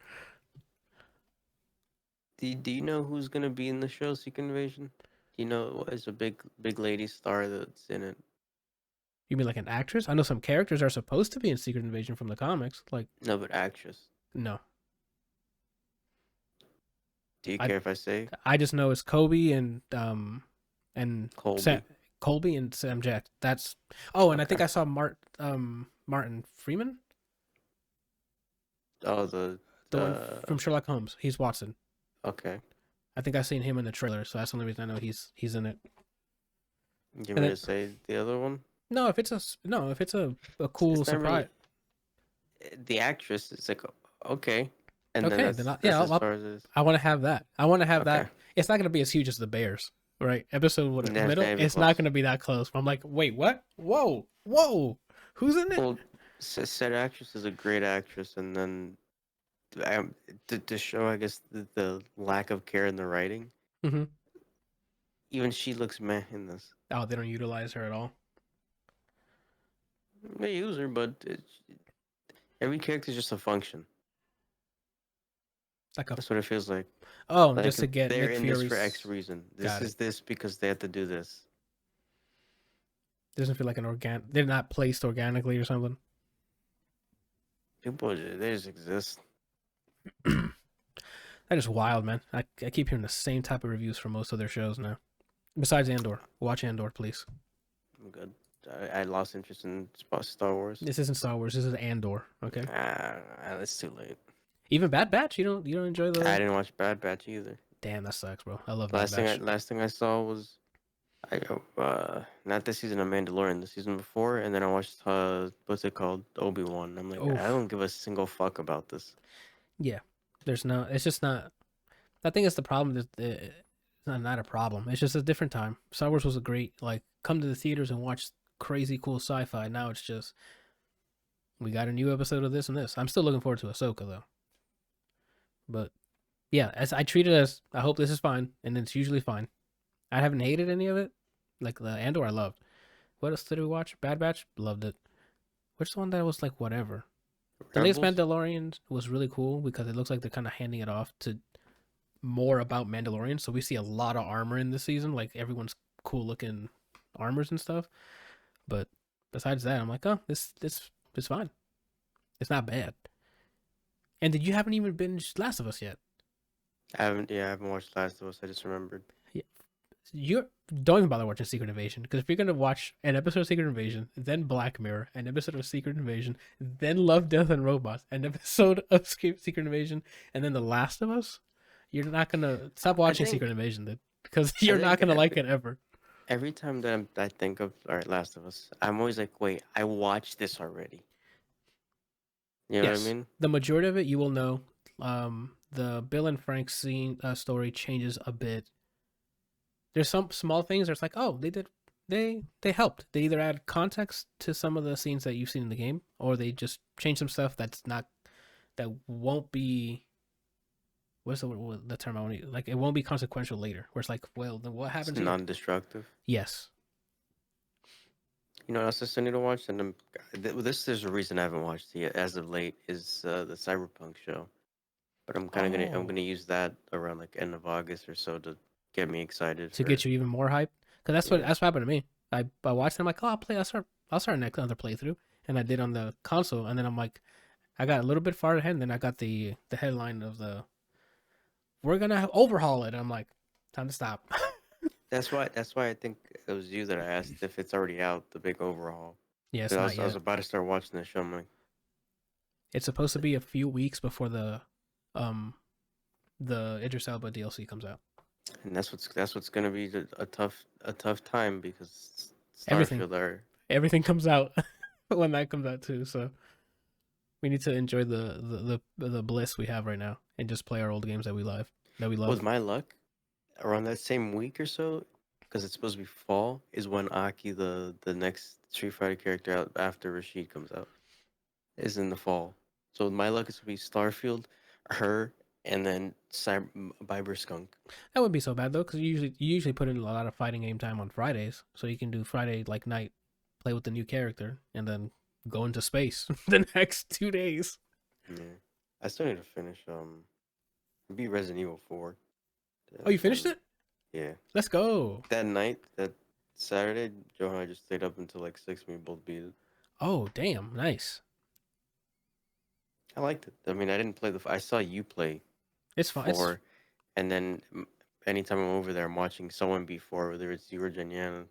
Do you know who's gonna be in the show Secret Invasion? Do you know what is a big lady star that's in it? You mean like an actress? I know some characters are supposed to be in Secret Invasion from the comics. Like, No, but actress. no. Do you care if I say I just know it's Colby and Colby? Colby and Sam Jack. That's and I think Okay. I saw Martin Freeman, Oh, the one from Sherlock Holmes. He's Watson. okay. I think I've seen him in the trailer, so that's the only reason I know he's in it. You want me to say the other one? No, if it's a cool It's not surprise. The actress is like okay, and Okay, then then that's I'll- as far as it is. I want to have that. I want to have that. Okay. It's not going to be as huge as the Bears, right? Episode Yeah, it's middle. gonna be It's not close. going to be that close. I'm like, wait, what? Whoa, who's in it? Well, said actress is a great actress, and then to show, I guess, the lack of care in the writing. Mm-hmm. Even she looks meh in this. Oh, they don't utilize her at all. They use her, but every character is just a function. Like a That's what it feels like. just to get they're Nick in Fury's. this for X reason. This Got is this because they have to do this. Doesn't feel like they're not placed organically or something. People, they just exist. That is wild, man. I keep hearing the same type of reviews for most of their shows now. Besides Andor. Watch Andor, please. I'm good. I lost interest in Star Wars. This isn't Star Wars. This is Andor. Okay. It's too late. Even Bad Batch. You don't enjoy the. I didn't watch Bad Batch either. Damn, that sucks, bro. I love Bad Batch. Last thing I saw was, not this season of Mandalorian, the season before, and then I watched what's it called, Obi-Wan. I'm like, Oof. I don't give a single fuck about this. Yeah, there's no. It's just not. I think it's the problem. That it's not a problem. It's just a different time. Star Wars was a great come to the theaters and watch crazy cool sci-fi. Now it's just we got a new episode of this and this. I'm still looking forward to Ahsoka though. But yeah, as I treat it as I hope this is fine, and it's usually fine. I haven't hated any of it. Like the Andor, I loved. What else did we watch? Bad Batch, loved it. Which one that was like whatever? The latest Rebels? Mandalorian was really cool because it looks like they're kind of handing it off to more about Mandalorian. So we see a lot of armor in this season. Like everyone's cool looking armors and stuff. But besides that, I'm like, oh, this it's fine. It's not bad. And did you haven't even binged Last of Us yet? I haven't watched Last of Us. I just remembered. You don't even bother watching Secret Invasion because if you're gonna watch an episode of Secret Invasion, then Black Mirror, an episode of Secret Invasion, then Love, Death, and Robots, an episode of Secret Invasion, and then The Last of Us, you're not gonna stop watching think- Secret Invasion, dude, because you're not gonna like it ever. Every time that I think of Last of Us, I'm always like, wait, I watched this already. You know what I mean? The majority of it you will know. The Bill and Frank scene story changes a bit. There's some small things. There's like, oh, they helped. They either add context to some of the scenes that you've seen in the game, or they just change some stuff that won't be. What's the term I want to use? Like, it won't be consequential later. Where it's like, well, then what happens? It's non-destructive. Yes. You know what else I still need to watch? And there's a reason I haven't watched it yet as of late is the Cyberpunk show. But I'm kind of I'm gonna use that around like end of August or so to get me excited to get you even more hyped. Because that's what happened to me. I watched it. I'm like, oh, I'll start another playthrough, and I did on the console, and then I'm like, I got a little bit far ahead, and then I got the headline of we're gonna overhaul it. And I'm like, time to stop. That's why I think it was you that I asked if it's already out, the big overhaul. Yeah, it's 'Cause not I yet. was about to start watching the show. I'm like, It's supposed to be a few weeks before the Idris Elba DLC comes out. and that's what's gonna be a tough time because Everything. Starfield Everything comes out when that comes out too. So we need to enjoy the bliss we have right now and just play our old games that we love. With my luck, around that same week or so, because it's supposed to be fall, is when Aki, the next Street Fighter character out after Rashid comes out, is in the fall. So with my luck, it's gonna be Starfield, her, and then Biber Skunk. That wouldn't be so bad though, because you usually put in a lot of fighting game time on Fridays, so you can do Friday like night, play with the new character, and then go into space the next 2 days. Yeah, I still need to finish beat Resident Evil 4. Oh, you finished it? Yeah. Let's go. That night, that Saturday, Joe and I just stayed up until like 6. We both beat it. Oh, damn, nice. I liked it. I mean, I didn't play I saw you play It's fine. 4, and then anytime I'm over there, I'm watching someone beat 4, whether it's you or Janiana.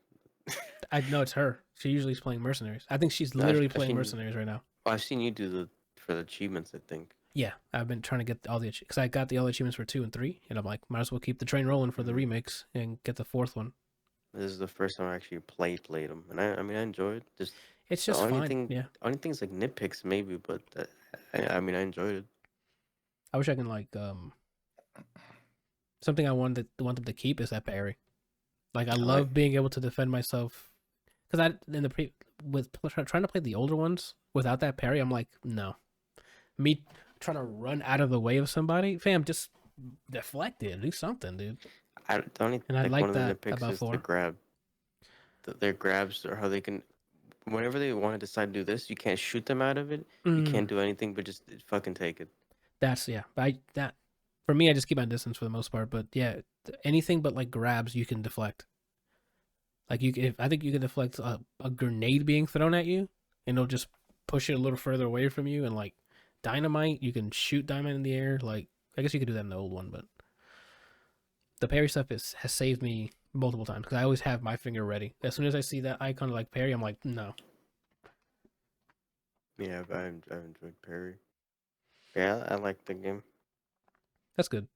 I know it's her. She usually is playing Mercenaries. I think she's No, literally I've playing seen- Mercenaries right now. I've seen you do for the achievements, I think. Yeah, I've been trying to get all the because I got all the achievements for 2 and 3, and I'm like, might as well keep the train rolling for the remakes and get the 4th one. This is the first time I actually played them, and I mean, I enjoyed it. It's the just only fine. thing, Yeah, only thing's like nitpicks maybe, but I mean, I enjoyed it. I wish I can like something I want them to keep is that parry. Like I love being able to defend myself because trying to play the older ones without that parry, I'm like, no. Me trying to run out of the way of somebody, fam, just deflect it, do something, dude. I don't And I like one of the that nitpicks about is 4. the grab. Their grabs or how they can, whenever they want to decide to do this, you can't shoot them out of it. You can't do anything but just fucking take it. That's that for me, I just keep my distance for the most part. But yeah, anything but like grabs, you can deflect. Like I think you can deflect a grenade being thrown at you, and it'll just push it a little further away from you. And like dynamite, you can shoot dynamite in the air. Like I guess you could do that in the old one, but the parry stuff has saved me multiple times because I always have my finger ready. As soon as I see that icon like parry, I'm like, no. Yeah, I enjoyed parry. Yeah, I liked the game. That's good.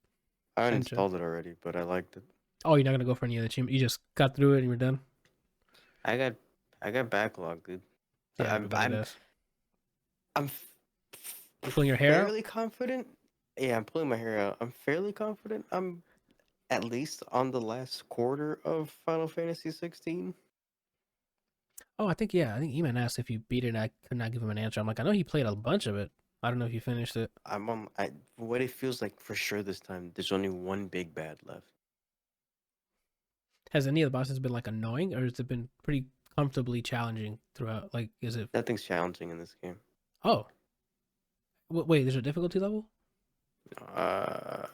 I enjoyed uninstalled it already, but I liked it. Oh, you're not gonna go for any other achievement. You just got through it and you were done. I got backlog, dude. Yeah, I'm You're pulling your hair out? fairly confident. Yeah, I'm pulling my hair out. I'm fairly confident. I'm at least on the last quarter of Final Fantasy 16. Oh, I think Eman asked if you beat it, and I could not give him an answer. I'm like, I know he played a bunch of it. I don't know if you finished it. I'm on. What it feels like for sure this time. There's only one big bad left. Has any of the bosses been like annoying, or has it been pretty comfortably challenging throughout? Like, is it? Nothing's challenging in this game. Oh, wait. There's a difficulty level. Uh,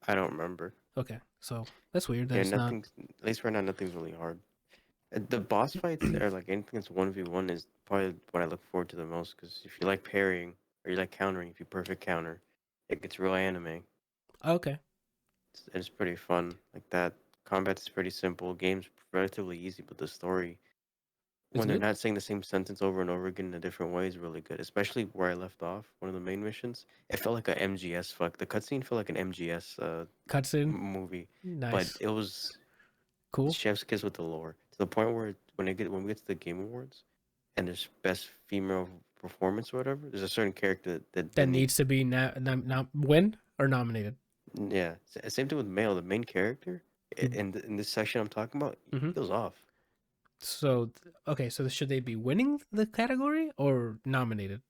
I don't remember. Okay, so that's weird. Yeah, That's not. nothing's at least right now. Nothing's really hard. The boss fights or like anything that's 1v1 is probably what I look forward to the most because if you like parrying or you like countering, if you perfect counter, it gets real anime. Okay. It's pretty fun. Like that combat's pretty simple. Game's relatively easy, but the story It's when they're good? not saying the same sentence over and over again in a different way is really good. Especially where I left off, one of the main missions. It felt like a MGS fuck. The cutscene felt like an MGS Cutscene. movie, but Nice. it was Cool. chef's kiss with the lore to the point where when we get to the Game Awards and there's best female performance or whatever, there's a certain character That needs to be win or nominated. yeah. Same thing with male. The main character Mm. in this section I'm talking about, he Mhm. goes off. So okay, so should they be winning the category or nominated,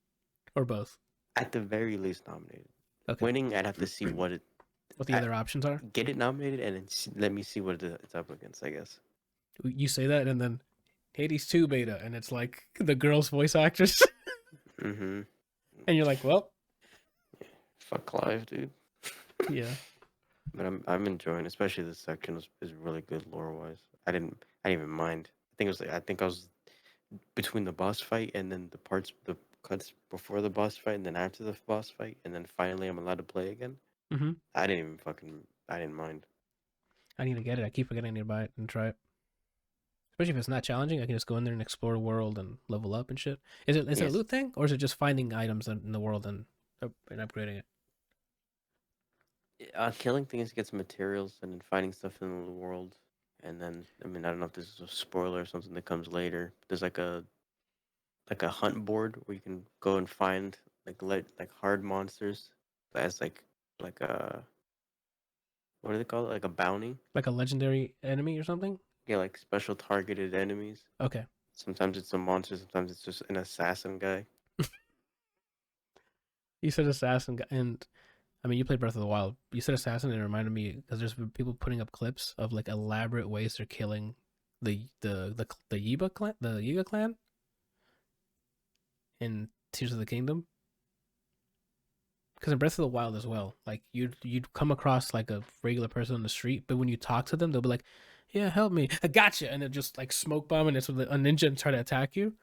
or both? At the very least, nominated. Okay. Winning, I'd have to see what What the other options are? get it nominated and then let me see what it's up against. I guess. You say that, and then Hades 2 beta, and it's like the girl's voice actress, Mm-hmm. and you're like, well, Fuck Clive, dude. yeah. But I'm enjoying, especially this section is really good lore wise. I didn't even mind. I think I was between the boss fight and then the cuts before the boss fight and then after the boss fight and then finally I'm allowed to play again. Mm-hmm. I didn't mind. I need to get it. I keep forgetting to buy it and try it. Especially if it's not challenging, I can just go in there and explore the world and level up and shit. Is it a Yes. loot thing, or is it just finding items in the world and upgrading it? Killing things gets materials and then finding stuff in the world. And then I don't know if this is a spoiler or something that comes later. There's like a hunt board where you can go and find like hard monsters as like a what do they call it? Like a bounty. Like a legendary enemy or something? Yeah, like special targeted enemies. Okay. Sometimes it's a monster, sometimes it's just an assassin guy. You said assassin, and I mean, you played Breath of the Wild. You said assassin, and it reminded me because there's been people putting up clips of like elaborate ways they're killing the Yiga clan in Tears of the Kingdom. Because in Breath of the Wild as well, like you'd come across like a regular person on the street, but when you talk to them, they'll be like, "Yeah, help me, I gotcha," and they're just like smoke bomb, and it's with a ninja and try to attack you.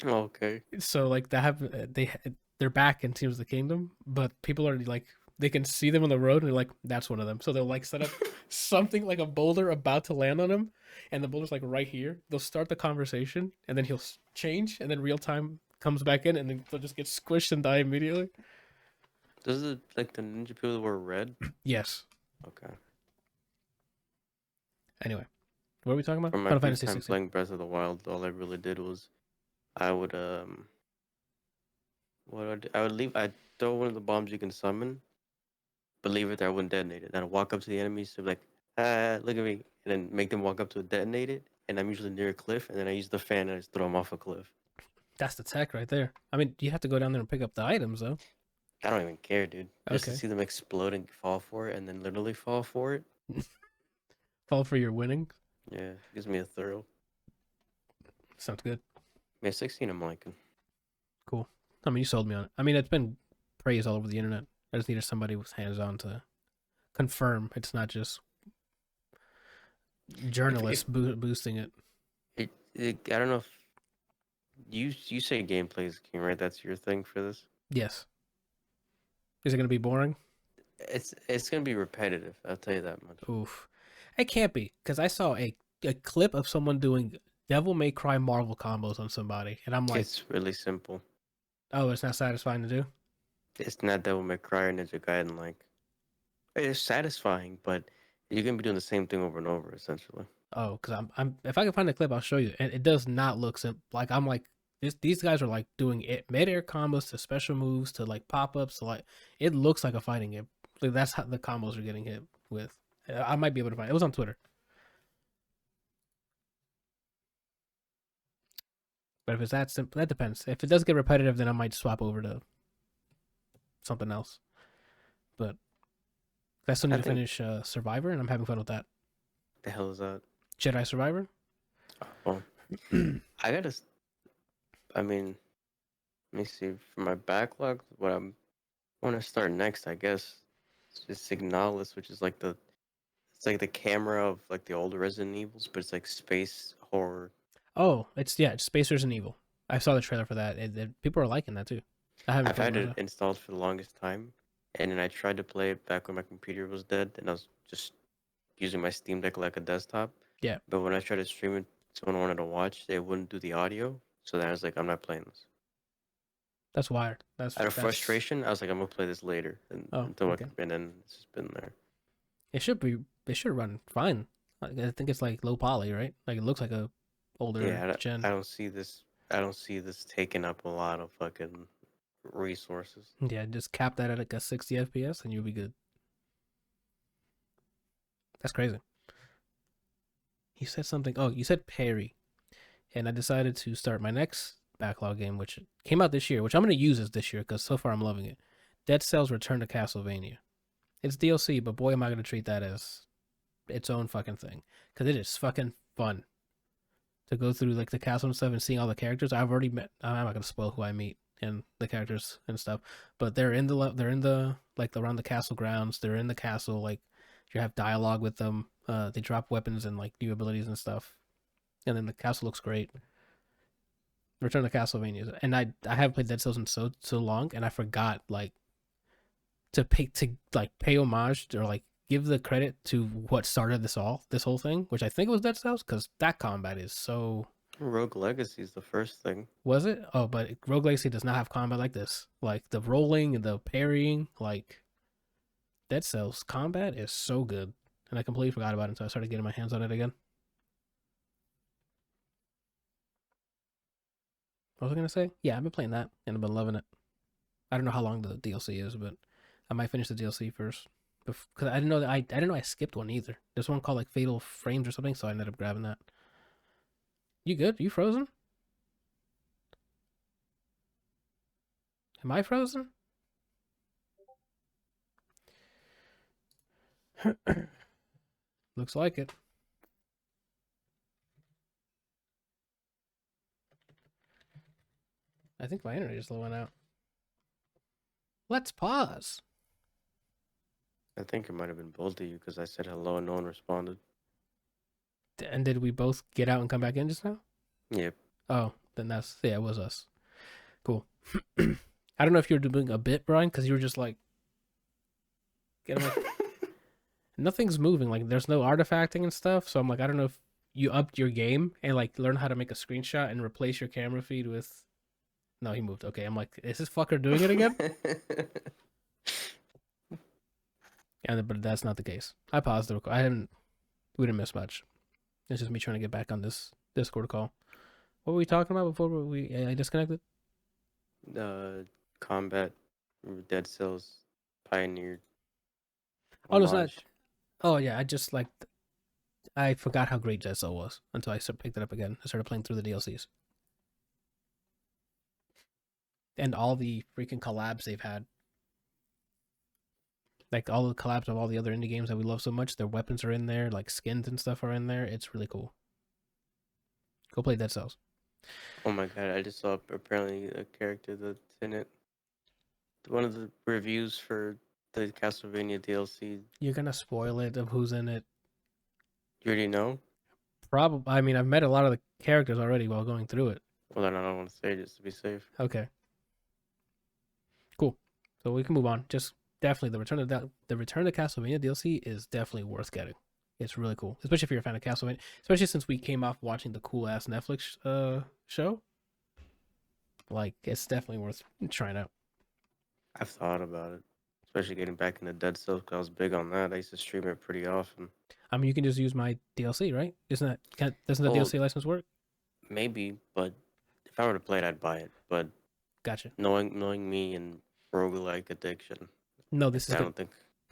Okay. So like they're back in Tears of the Kingdom, but people are like they can see them on the road and they're like, that's one of them. So they'll like set up something like a boulder about to land on him, and the boulder's like right here. They'll start the conversation, and then he'll change, and then real time comes back in, and then they'll just get squished and die immediately. Does it like the ninja people that wear red? Yes. Okay. Anyway, what are we talking about? From my Final first Fantasy time 16. playing Breath of the Wild, all I really did was I would I'd throw one of the bombs you can summon, but leave it there. I wouldn't detonate it. Then I'd walk up to the enemies to be like, look at me, and then make them walk up to it, detonate it, and I'm usually near a cliff, and then I use the fan and I just throw them off a cliff. That's the tech right there. I mean, you have to go down there and pick up the items though. I don't even care, dude. Just Okay. to see them explode and fall for it, and then literally fall for it. Fall for your winning. Yeah, gives me a thrill. Sounds good. Yeah, 16 I'm liking. Cool. I mean, you sold me on it. I mean, it's been praised all over the internet. I just needed somebody with hands-on to confirm it's not just journalists boosting it. I don't know if you say gameplay is king, right? That's your thing for this. Yes. Is it going to be boring? It's gonna be repetitive. I'll tell you that much. Oof. It can't be, because I saw a clip of someone doing Devil May Cry Marvel combos on somebody, and I'm like, It's really simple. oh, it's not satisfying to do? It's not Devil May Cry or Ninja Gaiden like. It's satisfying, but you're gonna be doing the same thing over and over essentially. Oh, because I'm if I can find the clip, I'll show you. And it does not look simple. Like I'm like these guys are like doing it mid-air combos to special moves to like pop-ups to like it looks like a fighting game. Like that's how the combos are getting hit with. I might be able to find it. It was on Twitter. But if it's that simple, that depends. If it does get repetitive, then I might swap over to something else. But I still need to finish Survivor, and I'm having fun with that. The hell is that? Jedi Survivor. Oh, I gotta. I mean, let me see. For my backlog, what I'm want to start next, I guess, is just Signalis, which is like it's like the camera of like the older Resident Evils, but it's like space horror. Oh, it's Spacers and Evil. I saw the trailer for that. People are liking that too. I haven't I've played had it myself. installed for the longest time, and then I tried to play it back when my computer was dead, and I was just using my Steam Deck like a desktop. Yeah. But when I tried to stream it, someone wanted to watch, they wouldn't do the audio, so then I was like, I'm not playing this. That's wired. Out of frustration, I was like, I'm gonna play this later, and okay. And then it's just been there. It should run fine. I think it's like low poly, right? Like it looks like a older gen. I don't see this. I don't see this taking up a lot of fucking resources. Yeah, just cap that at like a 60 FPS and you'll be good. That's crazy. He said something. Oh, you said Perry. And I decided to start my next backlog game, which came out this year, which I'm going to use this year because so far I'm loving it. Dead Cells Return to Castlevania. It's DLC, but boy, am I going to treat that as its own fucking thing. Because it is fucking fun to go through like the castle and stuff and seeing all the characters. I've already met. I'm not going to spoil who I meet and the characters and stuff, but they're in the like around the castle grounds. They're in the castle. Like you have dialogue with them. They drop weapons and like new abilities and stuff. And then the castle looks great. Return to Castlevania, and I haven't played Dead Cells in so long, and I forgot like to pay homage or like give the credit to what started this whole thing, which I think it was Dead Cells, because that combat is so. Rogue Legacy is the first thing. Was it? Oh, but Rogue Legacy does not have combat like this, like the rolling and the parrying. Like Dead Cells combat is so good, and I completely forgot about it until I started getting my hands on it again. What was I gonna say? Yeah, I've been playing that and I've been loving it. I don't know how long the DLC is, but I might finish the DLC first because I didn't know that I didn't know I skipped one either. There's one called like Fatal Frames or something, so I ended up grabbing that. You good? You frozen? Am I frozen? Looks like it. I think my internet just went out. Let's pause. I think it might have been both of you because I said hello and no one responded. And did we both get out and come back in just now? Yep. Oh, then it was us. Cool. I don't know if you were doing a bit, Brian, because you were just like, nothing's moving. Like there's no artifacting and stuff. So I'm like, I don't know if you upped your game and like learn how to make a screenshot and replace your camera feed with. No, he moved. Okay, I'm like, is this fucker doing it again? But that's not the case. I paused the record. We didn't miss much. It's just me trying to get back on this Discord call. What were we talking about before I disconnected? Combat, Dead Cells, Pioneer. Oh, no, it's not. Oh, yeah, I forgot how great Dead Cell was until I picked it up again. I started playing through the DLCs. And all the freaking collabs they've had. Like all the collabs of all the other indie games that we love so much, their weapons are in there, like skins and stuff are in there. It's really cool. Go play Dead Cells. Oh my god, I just saw apparently a character that's in it. One of the reviews for the Castlevania DLC. You're gonna spoil it of who's in it. You already know? Probably. I mean, I've met a lot of the characters already while going through it. Well, then I don't want to say it just to be safe. Okay. Cool. So we can move on. Just definitely the Return to Castlevania DLC is definitely worth getting. It's really cool, especially if you're a fan of Castlevania. Especially since we came off watching the cool ass Netflix show. Like, it's definitely worth trying out. I've thought about it, especially getting back into Dead Cells because I was big on that. I used to stream it pretty often. I mean, you can just use my DLC, right? Doesn't the DLC license work? Maybe, but if I were to play it, I'd buy it. But gotcha. Knowing me and roguelike addiction. No, this is.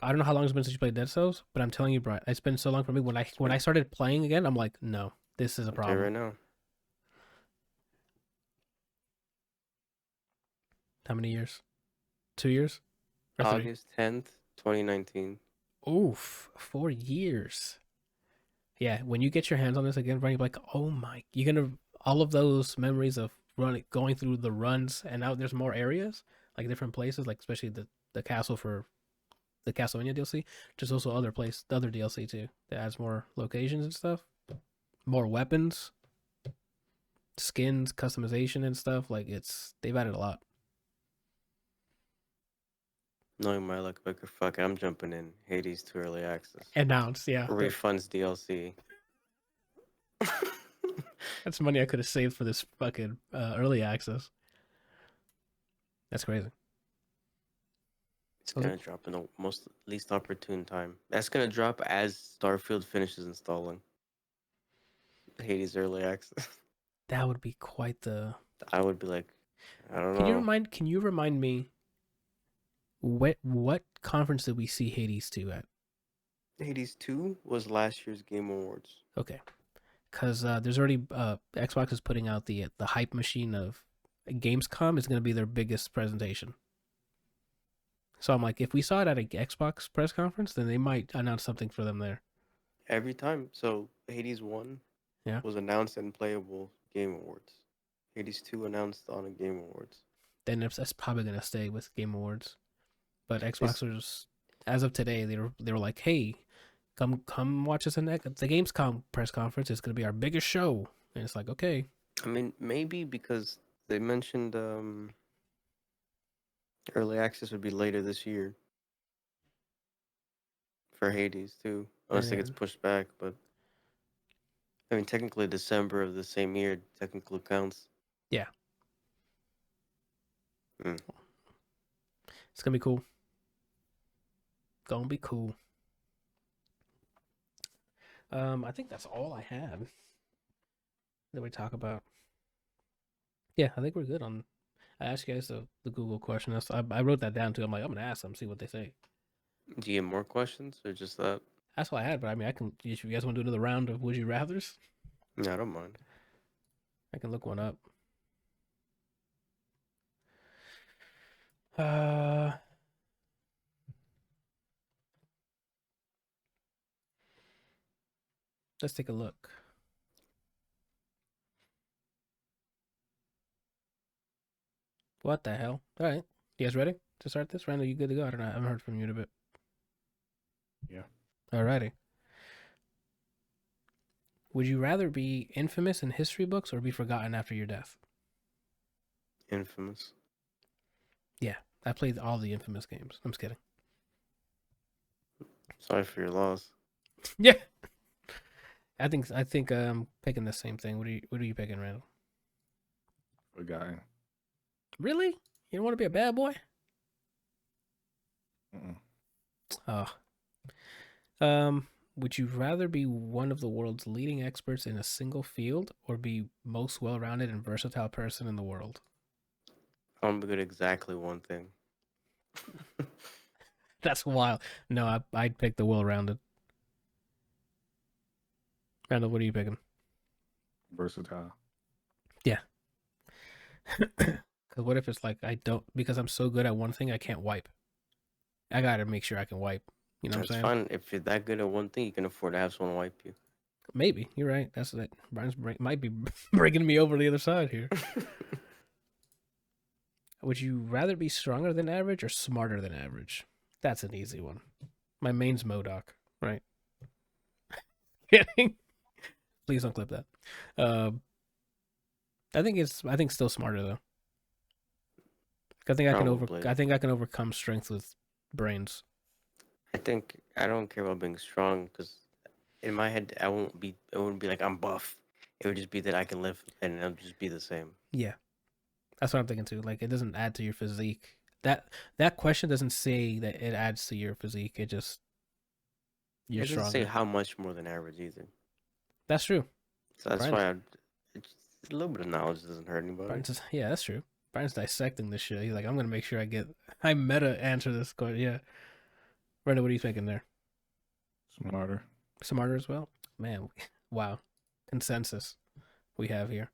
I don't know how long it's been since you played Dead Cells, but I'm telling you, Brian, it's been so long for me. When I started playing again, I'm like, no, this is a problem. Right now. How many years? 2 years? August 10th, 2019. Oof, 4 years. Yeah, when you get your hands on this again, Brian, you're like, oh my, you're gonna all of those memories of going through the runs, and now there's more areas, like different places, like especially the castle for the Castlevania DLC. There's also the other DLC too that adds more locations and stuff, more weapons, skins, customization and stuff. Like they've added a lot. Knowing my luck, but fuck it, I'm jumping in. Hades to early access. Announced, yeah. Refunds DLC. That's money I could have saved for this fucking early access. That's crazy. It's gonna drop in the least opportune time. That's gonna drop as Starfield finishes installing. Hades early access. That would be quite the. I would be like, I don't know. Can you remind me what conference did we see Hades 2 at? Hades 2 was last year's Game Awards. Okay. Because there's already Xbox is putting out the hype machine of Gamescom is going to be their biggest presentation. So I'm like, if we saw it at an Xbox press conference, then they might announce something for them there. Every time. So Hades 1 was announced in Playable Game Awards. Hades 2 announced on a Game Awards. Then that's probably going to stay with Game Awards. But Xbox was, as of today, they were like, hey, come watch us in the Gamescom press conference. It's going to be our biggest show. And it's like, okay. I mean, maybe because they mentioned early access would be later this year for Hades too, unless it gets pushed back. But I mean, technically December of the same year technically counts. Yeah. It's gonna be cool. Gonna be cool. I think that's all I had that we talk about. Yeah, I think we're good on. I asked you guys the Google question. I wrote that down too. I'm like, I'm gonna ask them, see what they say. Do you have more questions or just that? That's what I had, but I mean, if you guys want to do another round of Would You Rather's? No, I don't mind. I can look one up. Let's take a look. What the hell? All right. You guys ready to start this? Randall, you good to go? I don't know. I haven't heard from you in a bit. Yeah. All righty. Would you rather be infamous in history books or be forgotten after your death? Infamous. Yeah. I played all the Infamous games. I'm just kidding. Sorry for your loss. Yeah. I think I'm picking the same thing. What are you picking, Randall? Forgotten. Really? You don't want to be a bad boy? Mm-mm. Oh. Would you rather be one of the world's leading experts in a single field or be most well-rounded and versatile person in the world? I'm good at exactly one thing. That's wild. No, I'd pick the well-rounded. Randall, what are you picking? Versatile. Yeah. Because what if it's like because I'm so good at one thing, I can't wipe. I gotta make sure I can wipe. You know what I'm saying? Fine. If you're that good at one thing, you can afford to have someone wipe you. Maybe. You're right. That's it. Brian's might be bringing me over the other side here. Would you rather be stronger than average or smarter than average? That's an easy one. My main's MODOK, right? Kidding. Please don't clip that. I think still smarter though. I think I can overcome strength with brains. I don't care about being strong because in my head it wouldn't be like I'm buff. It would just be that I can lift and it'll just be the same. Yeah. That's what I'm thinking too. Like it doesn't add to your physique. That question doesn't say that it adds to your physique. It just It doesn't say how much more than average either. That's true. So that's why a little bit of knowledge doesn't hurt anybody. Yeah, that's true. Brian's dissecting this shit. He's like, I'm gonna make sure I meta answer this question. Yeah. Brenda, what are you thinking there? Smarter. Smarter as well? Man, wow. Consensus we have here.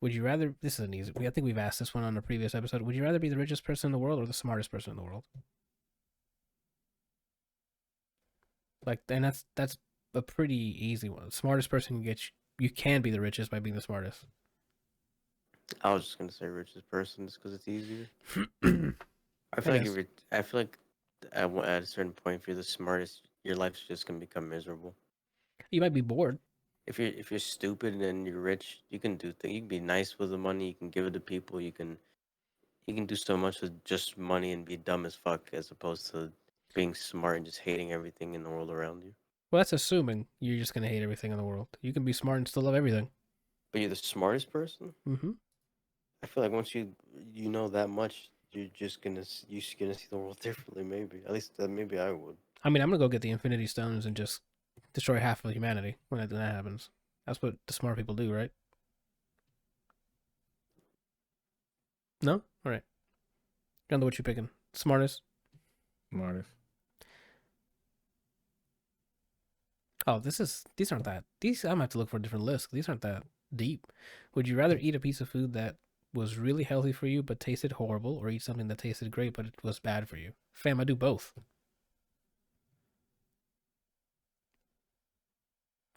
Would you rather, this is an easy, I think we've asked this one on a previous episode. Would you rather be the richest person in the world or the smartest person in the world? Like, and that's a pretty easy one. The smartest person can get you can be the richest by being the smartest. I was just gonna say richest person just because it's easier. I I feel like guess. I feel like at a certain point, if you're the smartest, your life's just gonna become miserable. You might be bored. If you're stupid and you're rich, you can do things. You can be nice with the money. You can give it to people. You can do so much with just money and be dumb as fuck, as opposed to being smart and just hating everything in the world around you. Well, that's assuming you're just gonna hate everything in the world. You can be smart and still love everything. But you're the smartest person. Mm-hmm. I feel like once you know that much, you're just you're just gonna see the world differently. Maybe at least maybe I would. I mean, I'm gonna go get the Infinity Stones and just destroy half of humanity when that happens. That's what the smart people do, right? No? All right. John, what you picking? Smartest? Smartest. Oh, these aren't that. These I'm gonna have to look for a different list. These aren't that deep. Would you rather eat a piece of food that was really healthy for you but tasted horrible, or eat something that tasted great but it was bad for you? Fam, I do both.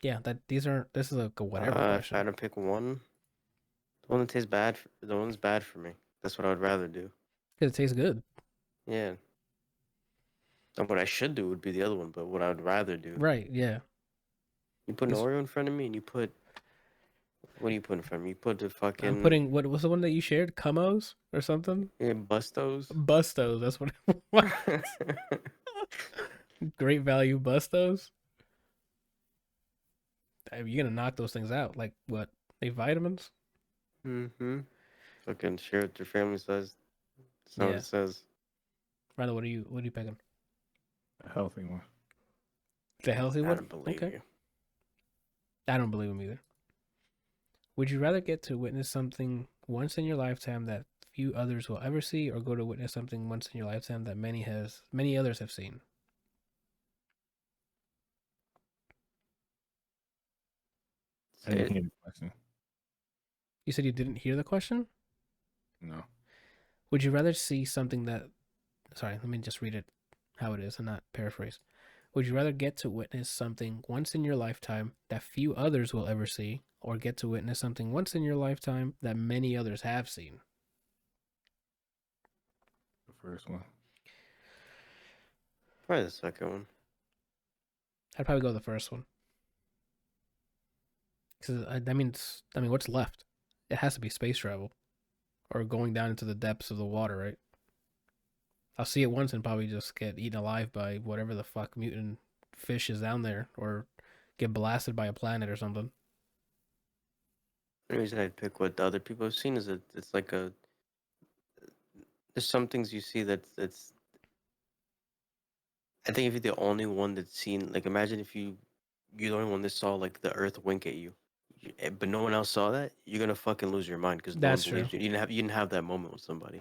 Yeah, this is like a whatever If I question. had to pick one, the one that tastes bad, the one's bad for me. That's what I would rather do. Because it tastes good. Yeah. And what I should do would be the other one, but what I would rather do. Right, yeah. You put an It's- Oreo in front of me, and you put. What do you put in front of me? You put the fucking. I'm putting, what was the one that you shared? Cumos or something? Yeah, Bustos. Bustos, that's what it was. Great value Bustos. You're gonna knock those things out. Like what? They vitamins? Mm-hmm. Fucking share what your family says. That's not Yeah. what it says. Rather, what are you picking? A healthy one. The healthy I one? don't believe Okay. you. I don't believe him either. Would you rather get to witness something once in your lifetime that few others will ever see, or go to witness something once in your lifetime that many others have seen? I didn't hear the question. You said you didn't hear the question? No. Would you rather see something that... Sorry, let me just read it how it is and not paraphrase. Would you rather get to witness something once in your lifetime that few others will ever see, or get to witness something once in your lifetime that many others have seen? The first one. Probably the second one. I'd probably go the first one. Because I mean, what's left? It has to be space travel, or going down into the depths of the water, right? I'll see it once and probably just get eaten alive by whatever the fuck mutant fish is down there, or get blasted by a planet or something. The reason I'd pick what the other people have seen is that it's like a. There's some things you see that's. I think if you're the only one that's seen, like, imagine if you're the only one that saw like the Earth wink at you, but no one else saw that, you're gonna fucking lose your mind because no one That's believes true. you. You didn't have that moment with somebody.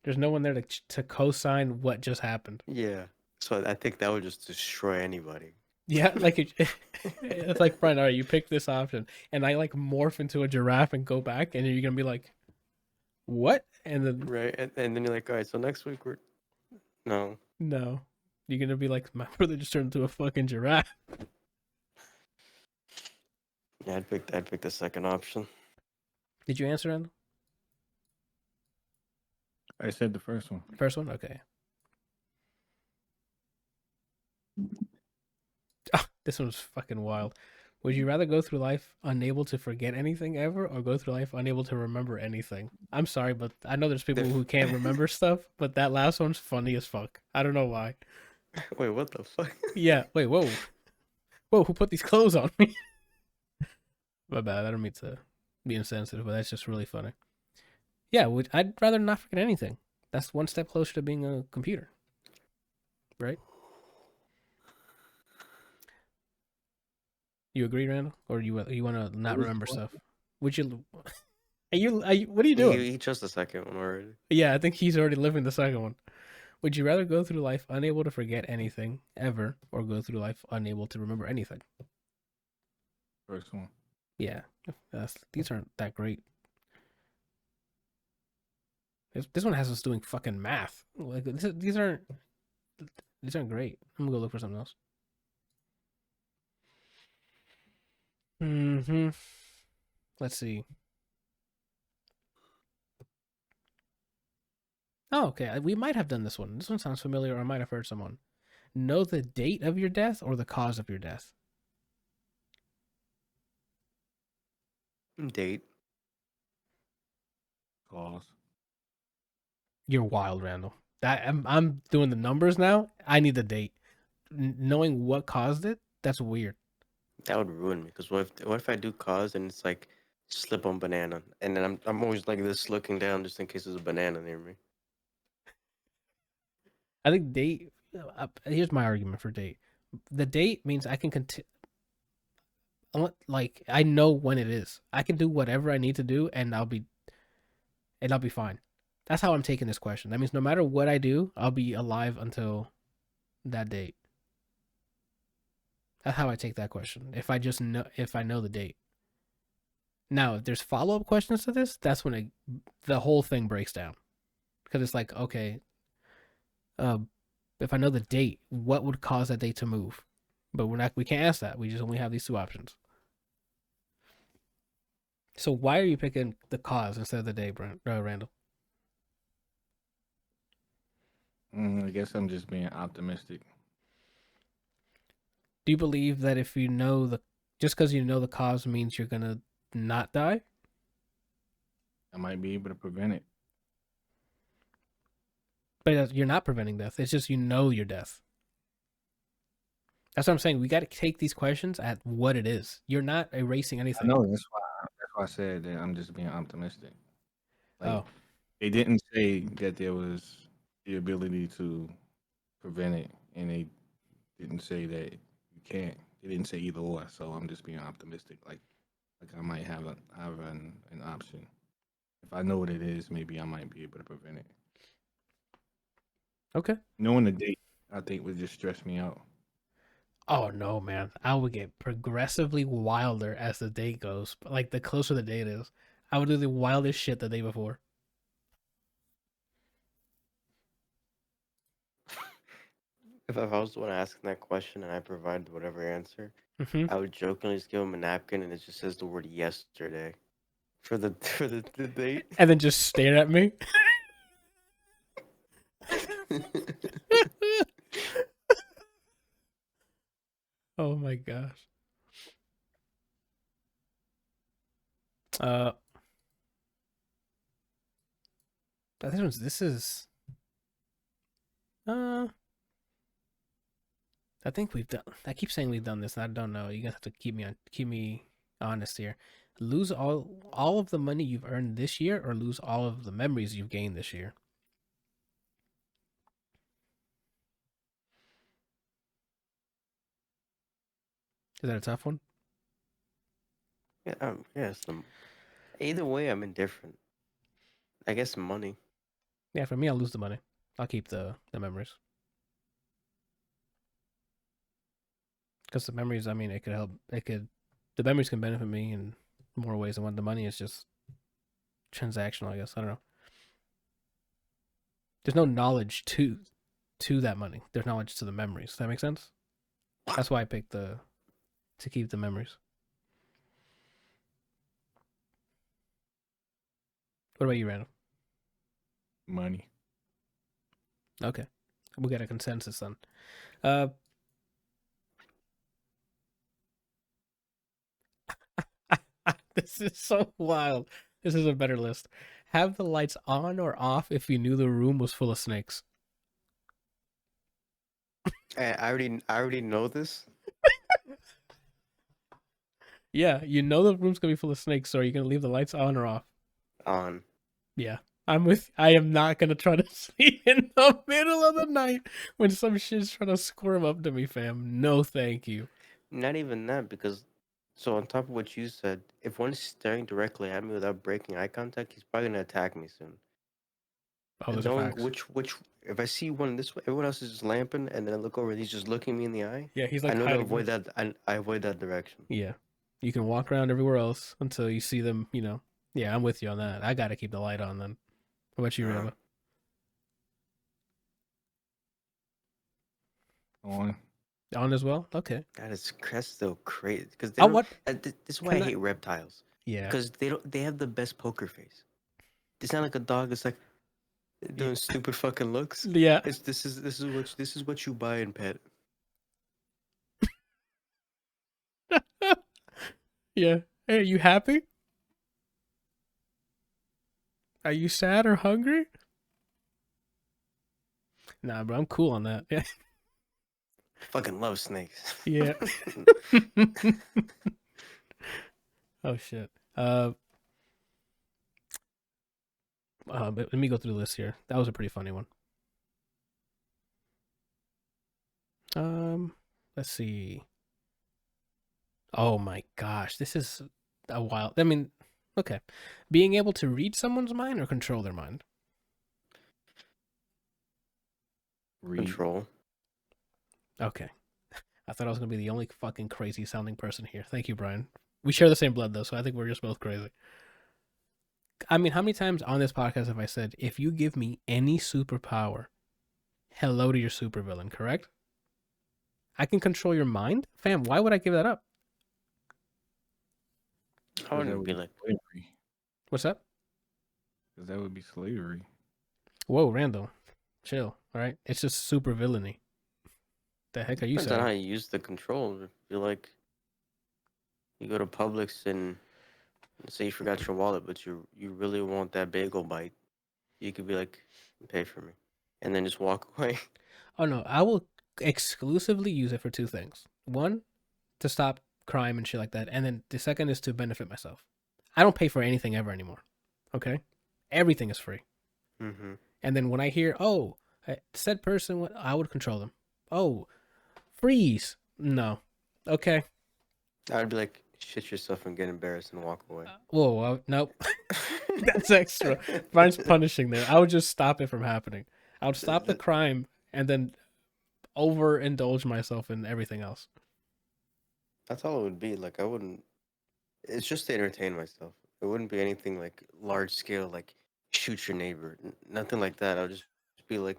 There's no one there to co-sign what just happened. Yeah. So I think that would just destroy anybody. Yeah, like it's like, Brian, all right, you pick this option, and I like morph into a giraffe and go back, and you're gonna be like, what? And then Right, and then you're like, all right, so next week no. no, you're gonna be like, my brother just turned into a fucking giraffe. Yeah, I'd pick the second option. Did you answer it? I said the first one. First one, okay. Oh, this one's fucking wild. Would you rather go through life unable to forget anything ever, or go through life unable to remember anything? I'm sorry, but I know there's people who can't remember stuff, but that last one's funny as fuck. I don't know why. Wait, what the fuck? Yeah, wait, whoa. Whoa, who put these clothes on me? My bad, I don't mean to be insensitive, but that's just really funny. Yeah, I'd rather not forget anything. That's one step closer to being a computer. Right? You agree, Randall? Or you want to not remember stuff? Would you... Are you what are you doing? He chose the second one already. Yeah, I think he's already living the second one. Would you rather go through life unable to forget anything ever, or go through life unable to remember anything? First one. Yeah, these aren't that great. This one has us doing fucking math. Like these aren't great. I'm gonna go look for something else. Mm-hmm. Let's see. Oh, okay. We might have done this one. This one sounds familiar, or I might have heard someone. Know the date of your death or the cause of your death? Date. Cause. You're wild, Randall. I'm doing the numbers now. I need the date. Knowing what caused it, that's weird. That would ruin me. Because what if I do cause and it's like slip on banana, and then I'm always like this looking down just in case there's a banana near me. I think date. Here's my argument for date. The date means I can continue. Like I know when it is. I can do whatever I need to do, and I'll be fine. That's how I'm taking this question. That means no matter what I do, I'll be alive until that date. That's how I take that question. If I know the date. Now, if there's follow-up questions to this, that's when the whole thing breaks down. Because it's like, okay, if I know the date, what would cause that date to move? But we can't ask that. We just only have these two options. So why are you picking the cause instead of the date, Randall? I guess I'm just being optimistic. Do you believe that if you know just because you know the cause means you're gonna not die? I might be able to prevent it. But you're not preventing death. It's just you know your death. That's what I'm saying. We got to take these questions at what it is. You're not erasing anything. I know. That's why I said that I'm just being optimistic. Oh. They didn't say that there was the ability to prevent it, and they didn't say that you can't. They didn't say either or. So I'm just being optimistic. Like I might have an option. If I know what it is, maybe I might be able to prevent it. Okay. Knowing the date, I think, would just stress me out. Oh no, man! I would get progressively wilder as the day goes. Like the closer the date is, I would do the wildest shit the day before. If I was the one asking that question and I provided whatever answer, Mm-hmm. I would jokingly just give him a napkin and it just says the word yesterday for the the date. And then just stare at me. Oh my gosh. This is I think we've done. I keep saying we've done this, and I don't know. You guys have to keep me honest here. Lose all of the money you've earned this year, or lose all of the memories you've gained this year. Is that a tough one? Yeah, yes. Either way, I'm indifferent. I guess money. Yeah, for me, I'll lose the money. I'll keep the memories. Because the memories, I mean, it could help. The memories can benefit me in more ways than one. The money is just transactional, I guess. I don't know. There's no knowledge to that money. There's knowledge to the memories. Does that make sense? That's why I picked to keep the memories. What about you, Randall? Money. Okay. We got a consensus then. This is so wild. This is a better list. Have the lights on or off if you knew the room was full of snakes. I already know this. Yeah, you know the room's gonna be full of snakes, so are you gonna leave the lights on or off? On. Yeah. I am not gonna try to sleep in the middle of the night when some shit's trying to squirm up to me, fam. No, thank you. Not even that, because so on top of what you said, if one's staring directly at me without breaking eye contact, he's probably gonna attack me soon. Oh, And those are knowing facts. which if I see one this way, everyone else is just lamping, and then I look over and he's just looking me in the eye. Yeah, he's I like know to hiding. avoid that. I avoid that direction. Yeah. You can walk around everywhere else until you see them, Yeah, I'm with you on that. I gotta keep the light on then. What about you, Reba? On. On as well. Okay. That's so crazy because they Oh, don't. what This is why I can I? hate reptiles Yeah. because they don't. They have the best poker face. They sound like a dog. It's like doing stupid fucking looks. Yeah. This is what you buy and pet. Yeah. Hey, are you happy? Are you sad or hungry? Nah, bro, I'm cool on that. Yeah. Fucking love snakes. Yeah. Oh shit. But let me go through the list here. That was a pretty funny one. Let's see. Oh my gosh, this is a wild. I mean, okay, being able to read someone's mind or control their mind. Control. Okay, I thought I was gonna be the only fucking crazy sounding person here. Thank you, Brian. We share the same blood though, so I think we're just both crazy. I mean, how many times on this podcast have I said, if you give me any superpower, hello to your supervillain, correct? I can control your mind? Fam, why would I give that up? I wouldn't be like slavery. What's up? Because that would be slavery. Whoa, Randall. Chill, all right? It's just super villainy. The heck are you depends on saying? how you use the control. If you like, you go to Publix and say you forgot your wallet, but you really want that bagel bite, you could be like, pay for me, and then just walk away. Oh no, I will exclusively use it for two things. One, to stop crime and shit like that, and then the second is to benefit myself. I don't pay for anything ever anymore. Okay? Everything is free. Mm-hmm. And then when I hear, oh, said person, I would control them. Oh, freeze. No. Okay. I would be like, shit yourself and get embarrassed and walk away. Whoa, nope. That's extra. Brian's punishing there. I would just stop it from happening. I would stop the crime and then overindulge myself in everything else. That's all it would be. Like, I wouldn't. It's just to entertain myself. It wouldn't be anything like large scale, like shoot your neighbor. Nothing like that. I would just be like,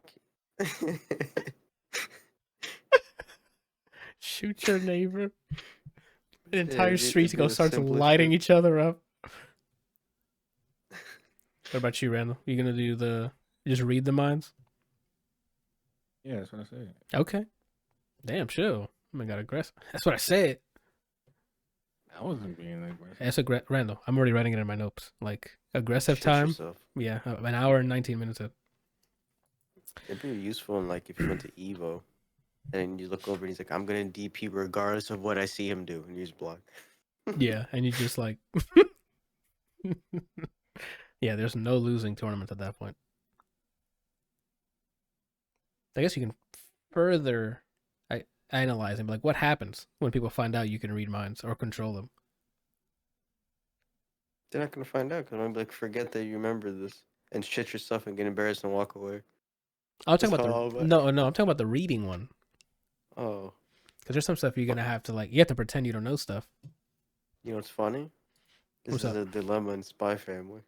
Shoot your neighbor. The Yeah, entire it'd street be go the starts simplest lighting shit. each other up. What about you, Randall? You gonna do just read the minds? Yeah, that's what I said. Okay. Damn, chill. Oh my god, aggressive. That's what I said. I wasn't being aggressive. That's Randall. I'm already writing it in my notes. Like aggressive Shit time. yourself. Yeah, an hour and 19 minutes in. It'd be useful in like if you went to Evo, and you look over and he's like, I'm gonna DP regardless of what I see him do, and you just block. Yeah, and you just like, yeah, there's no losing tournament at that point. I guess you can further analyze and be like, what happens when people find out you can read minds or control them? They're not gonna find out because I'm gonna be like, forget that you remember this, and shit yourself and get embarrassed and walk away. I'm talking That's about all the about- no, I'm talking about the reading one. Oh, Because there's some stuff you're gonna have to like. You have to pretend you don't know stuff. you know what's funny? This What's is up? a dilemma in Spy Family.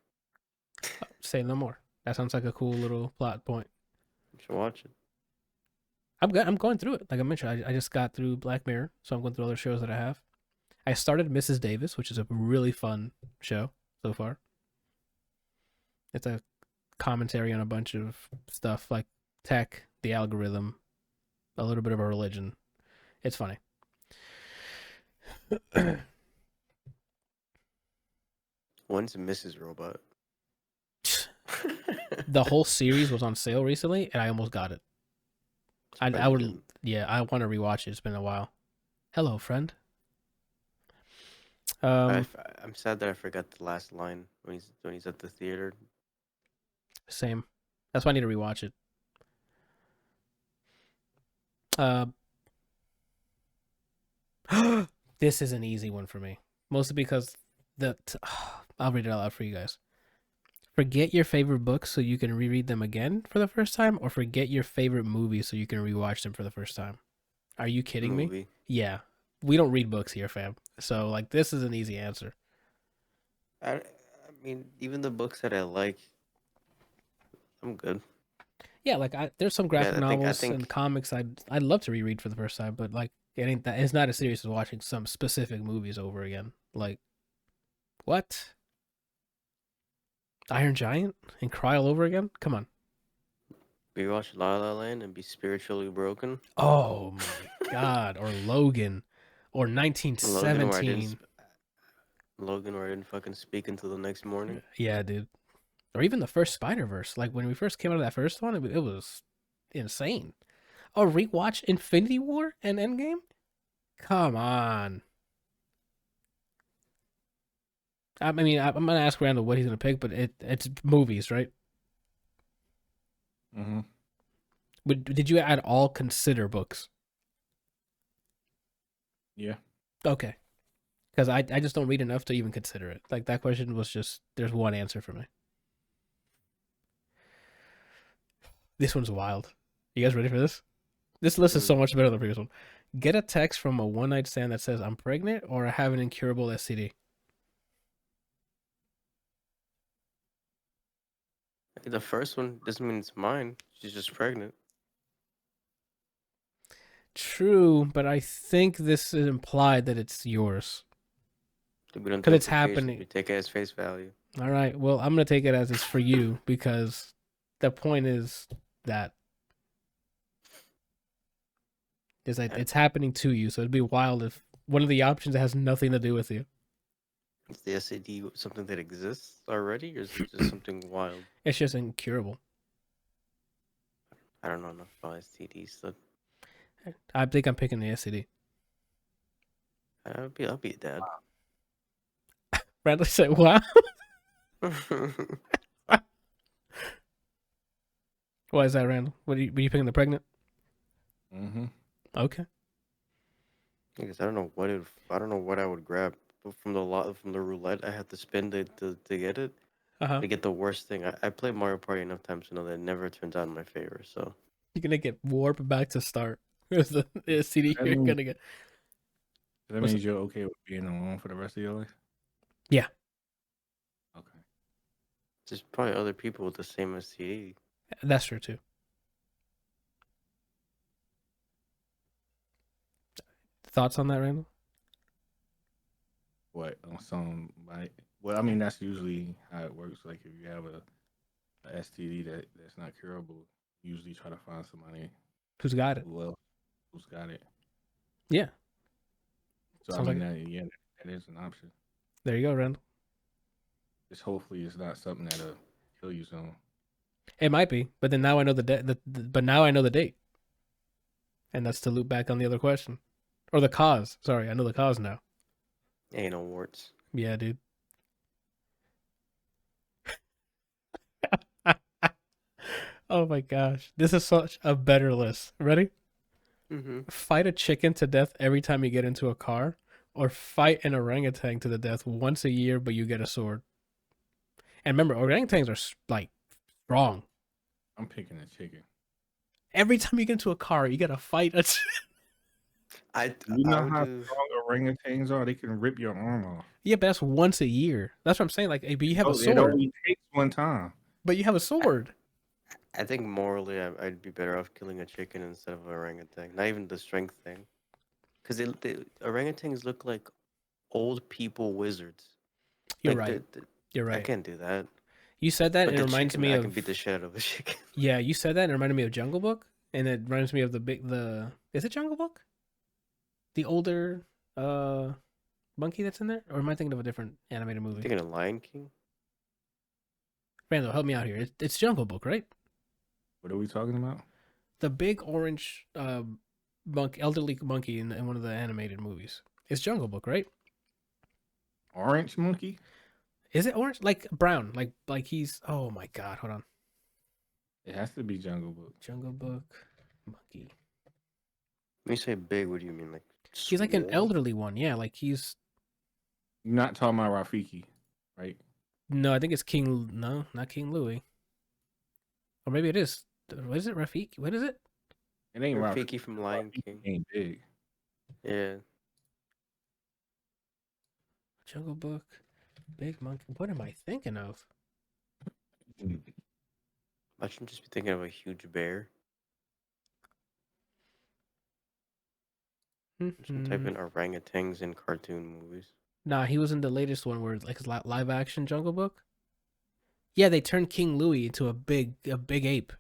Say no more. That sounds like a cool little plot point. You should watch it. I'm going through it. Like I mentioned, I just got through Black Mirror, so I'm going through other shows that I have. I started Mrs. Davis, which is a really fun show so far. It's a commentary on a bunch of stuff like tech, the algorithm, a little bit of a religion. It's funny. When's Mrs. Robot? The whole series was on sale recently, and I almost got it. I would, good. yeah, I want to rewatch it. It's been a while. Hello, friend. I'm sad that I forgot the last line when he's at the theater. Same. That's why I need to rewatch it. This is an easy one for me, mostly because I'll read it out loud for you guys. Forget your favorite books so you can reread them again for the first time, or forget your favorite movies so you can rewatch them for the first time. Are you kidding me? Movie. Yeah, we don't read books here, fam. So like, this is an easy answer. I mean, even the books that I like, I'm good. Yeah, like there's some graphic I novels think and comics I'd love to reread for the first time, but like it ain't that. It's not as serious as watching some specific movies over again. Like what? Iron Giant and cry all over again? Come on. we watch La La Land and be spiritually broken. Oh my god! Or Logan, or Logan, where I 1917. didn't fucking speak until the next morning. Yeah, dude. Or even the first Spider-Verse. Like when we first came out of that first one, it was insane. Oh, rewatch Infinity War and Endgame? Come on. I mean, I'm gonna ask Randall what he's gonna pick, but it's movies, right? Mm-hmm. Did you at all consider books? Yeah. Okay, because I just don't read enough to even consider it. Like that question was just there's one answer for me. This one's wild. You guys ready for this? This list is so much better than the previous one. Get a text from a one night stand that says I'm pregnant or I have an incurable STD. The first one doesn't mean it's mine. She's just pregnant. True, but I think this is implied that it's yours. Because it's happening. We take it as face value. All right. Well, I'm gonna take it as it's for you because the point is that it's happening to you. So it'd be wild if one of the options has nothing to do with you. Is the SAD something that exists already, or is it just something wild? It's just incurable. I don't know enough about STDs. So I think I'm picking the STD. I'll be a dad. Bradley said, "Wow." Why is that, Randall? Were you picking the pregnant? Mm-hmm. Okay. Because I don't know what I would grab from the roulette I have to spend to get it. Uh-huh. To get the worst thing. I play Mario Party enough times to know that it never turns out in my favor. So You're gonna get warped back to start. It's the STD you're gonna get. That means you're okay with being alone for the rest of your life? Yeah. Okay. there's probably other people with the same STD. That's true too. Thoughts on that, Randall? What on some like? Well, I mean that's usually how it works. Like if you have a STD that's not curable, you usually try to find somebody Who's got it? who's got it. Yeah. So Sounds I mean like that is an option. There you go, Randall. Just hopefully it's not something that'll kill you soon. It might be, but then now I know but now I know the date, and that's to loop back on the other question, or the cause. Sorry, I know the cause now. Anal warts. Yeah, dude. Oh my gosh, this is such a better list. Ready? Mm-hmm. Fight a chicken to death every time you get into a car, or fight an orangutan to the death once a year, but you get a sword. And remember, orangutans are like strong. I'm picking a chicken. Every time you get into a car, you gotta fight a. You know how strong orangutans are? They can rip your arm off. Yeah, but that's once a year. That's what I'm saying. Like, hey, but you have a It sword. only takes one time. But you have a sword. I think morally, I'd be better off killing a chicken instead of an orangutan. Not even the strength thing, because orangutans look like old people wizards. You're Like, right. You're right. I can't do that. You said that, But and it the reminds chicken, me I of. can beat the shit out of a chicken. Yeah, you said that, and it reminded me of Jungle Book, and it reminds me of the. Is it Jungle Book? The older monkey that's in there, or am I thinking of a different animated movie? Thinking of Lion King. Randall, help me out here. It's Jungle Book, right? What are we talking about? The big orange elderly monkey in one of the animated movies. It's Jungle Book, right? Orange monkey? Is it orange? Like brown? Like he's. Oh my god! Hold on. It has to be Jungle Book. Jungle Book monkey. When you say big, what do you mean? Like He's like an swole? elderly one. Yeah, like he's. You're not talking about Rafiki, right? No, I think it's King. No, not King Louis. Or maybe it is. What is it, Rafiki? What is it? It ain't Rafiki. Rafiki from Lion King. Ain't big. Yeah. Jungle Book, big monkey. What am I thinking of? Imagine just be thinking of a huge bear. Just type in orangutans in cartoon movies. Nah, he was in the latest one where like his live action Jungle Book. Yeah, they turned King Louie into a big ape.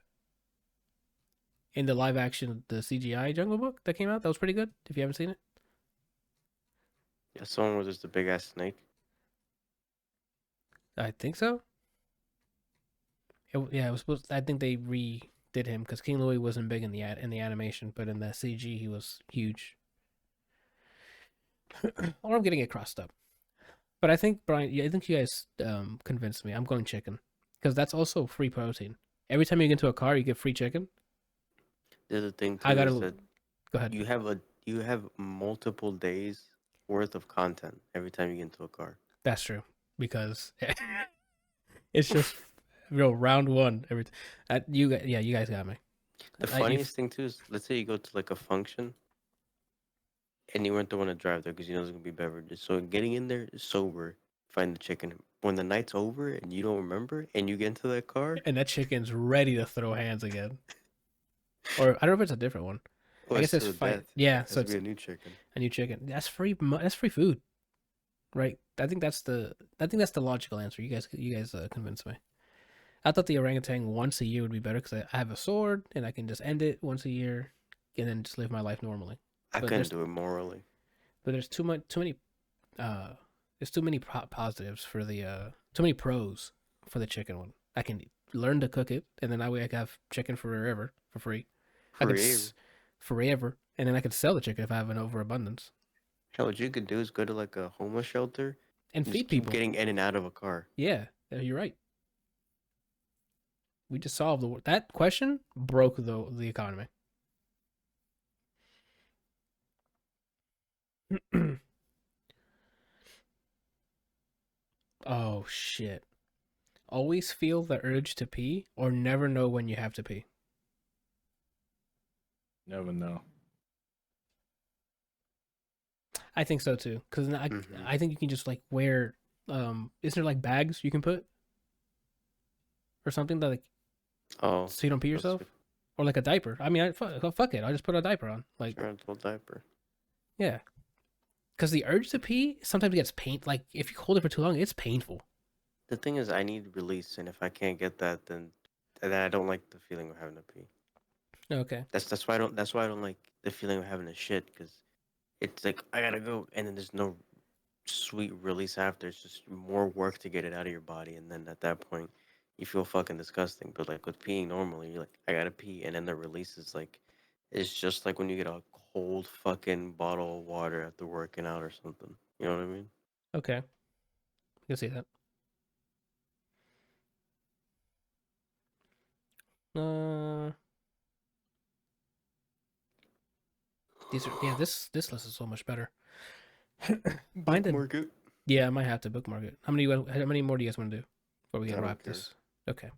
In the live action, the CGI Jungle Book that came out, that was pretty good. If you haven't seen it, Yeah, someone was just a big ass snake. I think so. It was supposed. I think they redid him because King Louie wasn't big in the animation, but in the CG he was huge. Or I'm getting it crossed up. But I think Brian, I think you guys convinced me. I'm going chicken because that's also free protein. Every time you get into a car, you get free chicken. The other thing too I gotta is that go ahead. you have multiple days worth of content every time you get into a car. That's true because it's just round one every. You guys got me. The funniest thing too is, let's say you go to like a function, and you weren't the one to drive there because you know there's gonna be beverages. So getting in there sober, find the chicken. When the night's over and you don't remember, and you get into that car, and that chicken's ready to throw hands again. Or I don't know if it's a different one. I guess it's fine. Yeah, so it's a new chicken. A new chicken. That's free. That's free food, right? I think that's the logical answer. You guys convinced me. I thought the orangutan once a year would be better because I have a sword and I can just end it once a year, and then just live my life normally. I couldn't do it morally. But there's too many. There's too many positives for the too many pros for the chicken one. I can learn to cook it, and then that way I can have chicken forever for free. Forever, and then I could sell the chicken if I have an overabundance. Hell, what you could do is go to like a homeless shelter and feed people. Getting in and out of a car. Yeah, you're right. We just solved that question. Broke the economy. Oh shit! Always feel the urge to pee, or never know when you have to pee. Never know. I think so too, because I think you can just like wear. Isn't there like bags you can put, or something that like, so you don't pee yourself, or like a diaper? I mean, fuck it, I just put a diaper on, like a little diaper. Yeah, because the urge to pee sometimes gets Like if you hold it for too long, it's painful. The thing is, I need release, and if I can't get that, then I don't like the feeling of having to pee. Okay. That's why I don't like the feeling of having to shit, because it's like I gotta go, and then there's no sweet release after. It's just more work to get it out of your body, and then at that point, you feel fucking disgusting. But like with peeing normally, you're like, I gotta pee, and then the release is like, it's just like when you get a cold fucking bottle of water after working out or something. You know what I mean? Okay. I can see that. This list is so much better. Bookmark it. Yeah, I might have to bookmark it. How many more do you guys want to do before we get wrap this? Okay.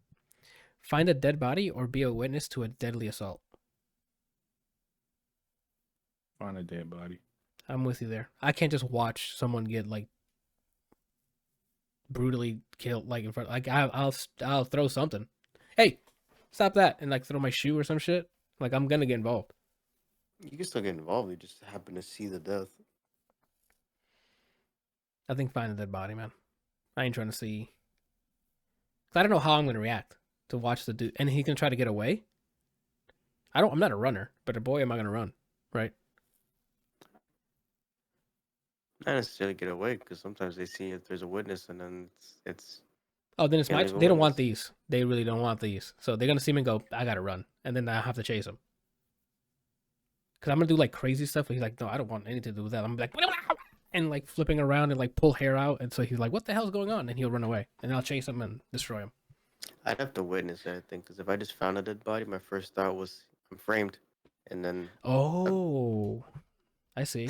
Find a dead body or be a witness to a deadly assault. Find a dead body. I'm with you there. I can't just watch someone get like brutally killed like in front. Like I'll throw something. Hey, stop that! And like throw my shoe or some shit. Like I'm gonna get involved. You can still get involved. You just happen to see the death. I think find a dead body, man. I ain't trying to see. I don't know how I'm gonna react to watch the dude, and he's gonna try to get away. I'm not a runner, but boy, am I gonna run, right? Not necessarily get away, because sometimes they see if there's a witness, and then it's. Oh, then it's my. They don't want these. They really don't want these. So they're gonna see me and go, I gotta run, and then I have to chase him. Cause I'm gonna do like crazy stuff. But he's like, no, I don't want anything to do with that. I'm like, and like flipping around and like pull hair out, and so he's like, what the hell's going on? And he'll run away, and I'll chase him and destroy him. I'd have to witness it, I think, because if I just found a dead body, my first thought was I'm framed, and then. Oh, I see.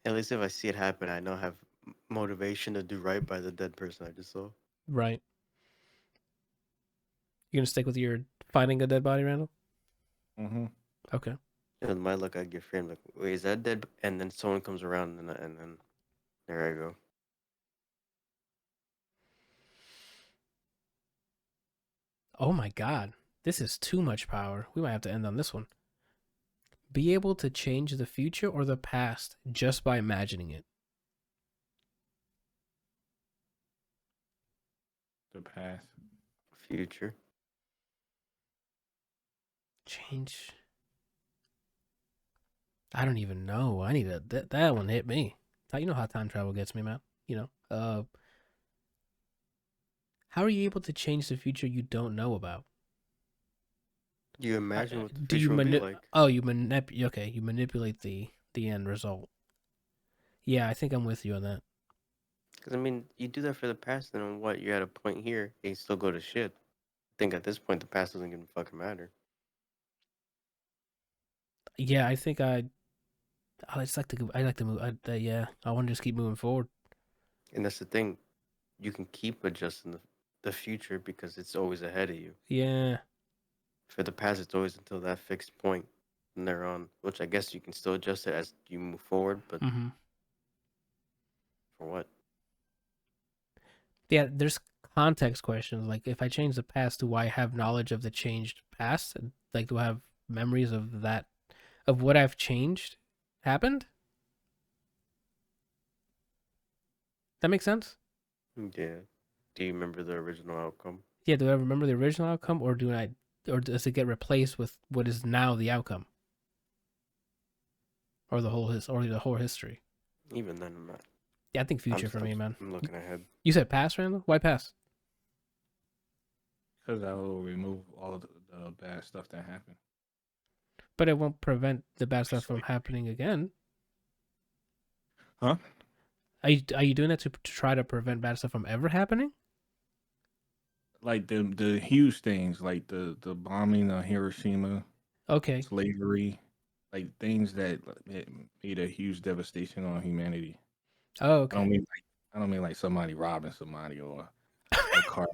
At least if I see it happen, I know I have motivation to do right by the dead person I just saw. Right. You gonna stick with your finding a dead body, Randall? Mm-hmm. Okay. And my luck, I'd get framed. Like, wait, is that dead? And then someone comes around, and then there I go. Oh my god. This is too much power. We might have to end on this one. Be able to change the future or the past just by imagining it. The past. Future. Change. I don't even know. I need that one hit me. You know how time travel gets me, man. You know. How are you able to change the future you don't know about? You imagine what the Do you future will be like. Oh, you manipulate the end result. Yeah, I think I'm with you on that. Because, I mean, you do that for the past, and then what? You're at a point here, and you still go to shit. I think at this point, the past doesn't even fucking matter. Yeah, I think I like to move. Yeah, I want to just keep moving forward. And that's the thing. You can keep adjusting the future because it's always ahead of you. Yeah. For the past, it's always until that fixed point from there on, which I guess you can still adjust it as you move forward, but for what? Yeah, there's context questions. Like, if I change the past, do I have knowledge of the changed past? Like, do I have memories of that, of what I've changed happened? That makes sense? Yeah. Do you remember the original outcome? Yeah, do I remember the original outcome, or does it get replaced with what is now the outcome? Or the whole history? Even then, I'm not. Yeah, I think future for me, man. I'm looking ahead. You said past, Randall? Why past? Because that will remove all of the bad stuff that happened. But it won't prevent the bad stuff from happening again. Huh? Are you doing that to try to prevent bad stuff from ever happening? Like the huge things, like the bombing of Hiroshima, Okay. slavery, like things that made a huge devastation on humanity. Oh, okay. I don't mean like somebody robbing somebody or a car.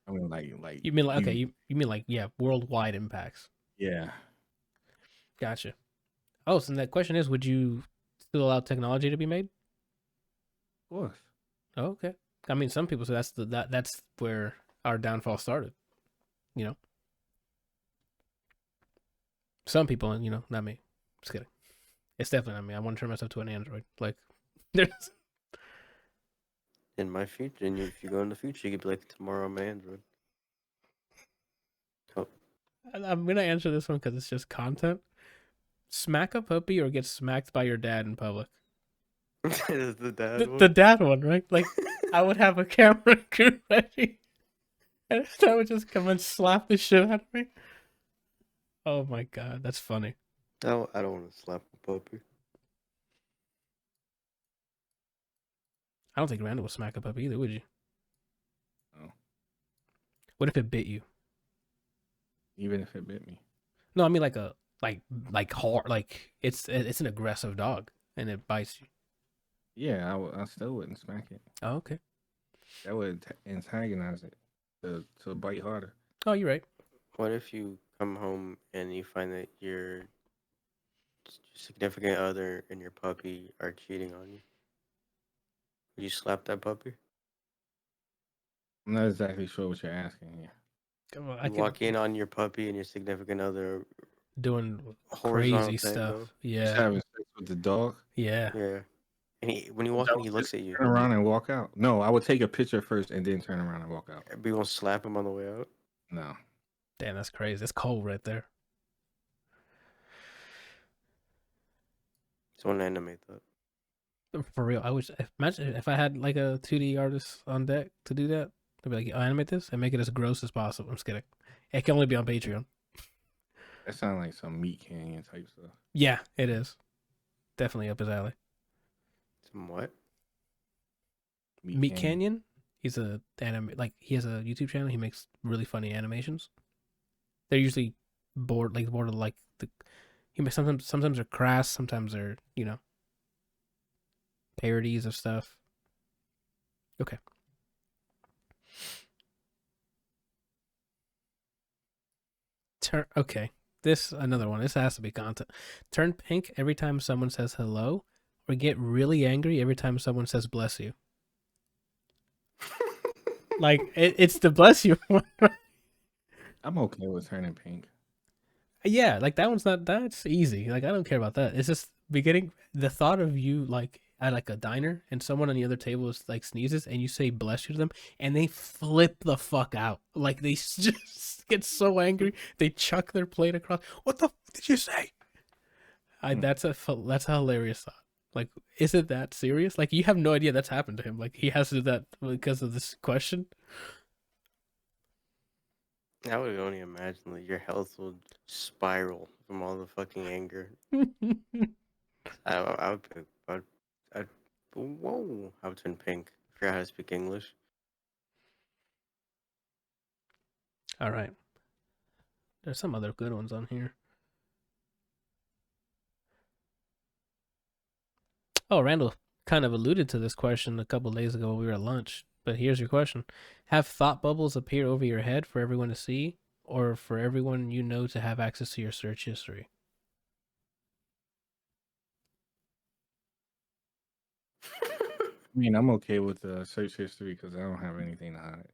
I mean like you mean like okay, you mean like worldwide impacts. Yeah. Gotcha. Oh, so that question is, would you still allow technology to be made? Of course. Oh, okay. I mean, some people say that's where our downfall started. You know. Some people, you know, not me. Just kidding. It's definitely not me. I want to turn myself to an android. Like, there's. In my future, and if you go in the future, you could be like, tomorrow I'm an android. Oh. I'm gonna answer this one because it's just content. Smack a puppy or get smacked by your dad in public. The dad one? The dad one, right? Like, I would have a camera crew ready, and I would just come and slap the shit out of me. Oh my god, that's funny. No, I don't want to slap a puppy. I don't think Randall would smack a puppy either, would you? No. What if it bit you? Even if it bit me? No, I mean like hard, like it's an aggressive dog and it bites you. Yeah, I still wouldn't smack it. Oh, okay. That would antagonize it to bite harder. Oh, you're right. What if you come home and you find that your significant other and your puppy are cheating on you? Would you slap that puppy? I'm not exactly sure what you're asking here. You walk in on your puppy and your significant other doing crazy stuff. Yeah. Just having sex with the dog? Yeah. Yeah. And when you walk in, he looks at you. Turn around and walk out. No, I would take a picture first and then turn around and walk out. But you won't slap him on the way out? No. Damn, that's crazy. That's cold right there. Someone animate that. For real, I wish. Imagine if I had like a 2D artist on deck to do that. I'd be like, animate this and make it as gross as possible. I'm just kidding. It can only be on Patreon. That sounds like some Meat Canyon type stuff. Yeah, it is. Definitely up his alley. Some what? Meat Canyon. He's he has a YouTube channel. He makes really funny animations. They're usually sometimes they're crass, sometimes they're, you know, parodies of stuff. Okay. Okay. Another one. This has to be content. Turn pink every time someone says hello, or get really angry every time someone says bless you. Like, it's the bless you one. I'm okay with turning pink. Yeah, like that's easy. Like I don't care about that. It's just beginning the thought of you like at like a diner and someone on the other table is like sneezes and you say bless you to them and they flip the fuck out. Like they just get so angry they chuck their plate across. What the did you say? That's a hilarious thought. Like, is it that serious? Like, you have no idea that's happened to him. Like, he has to do that because of this question. I would only imagine that your health will spiral from all the fucking anger. I would pick. Whoa! I would turn pink. I forgot how to speak English. All right. There's some other good ones on here. Oh, Randall kind of alluded to this question a couple days ago when we were at lunch. But here's your question: have thought bubbles appear over your head for everyone to see, or for everyone you know to have access to your search history? I mean, I'm okay with the search history because I don't have anything to hide.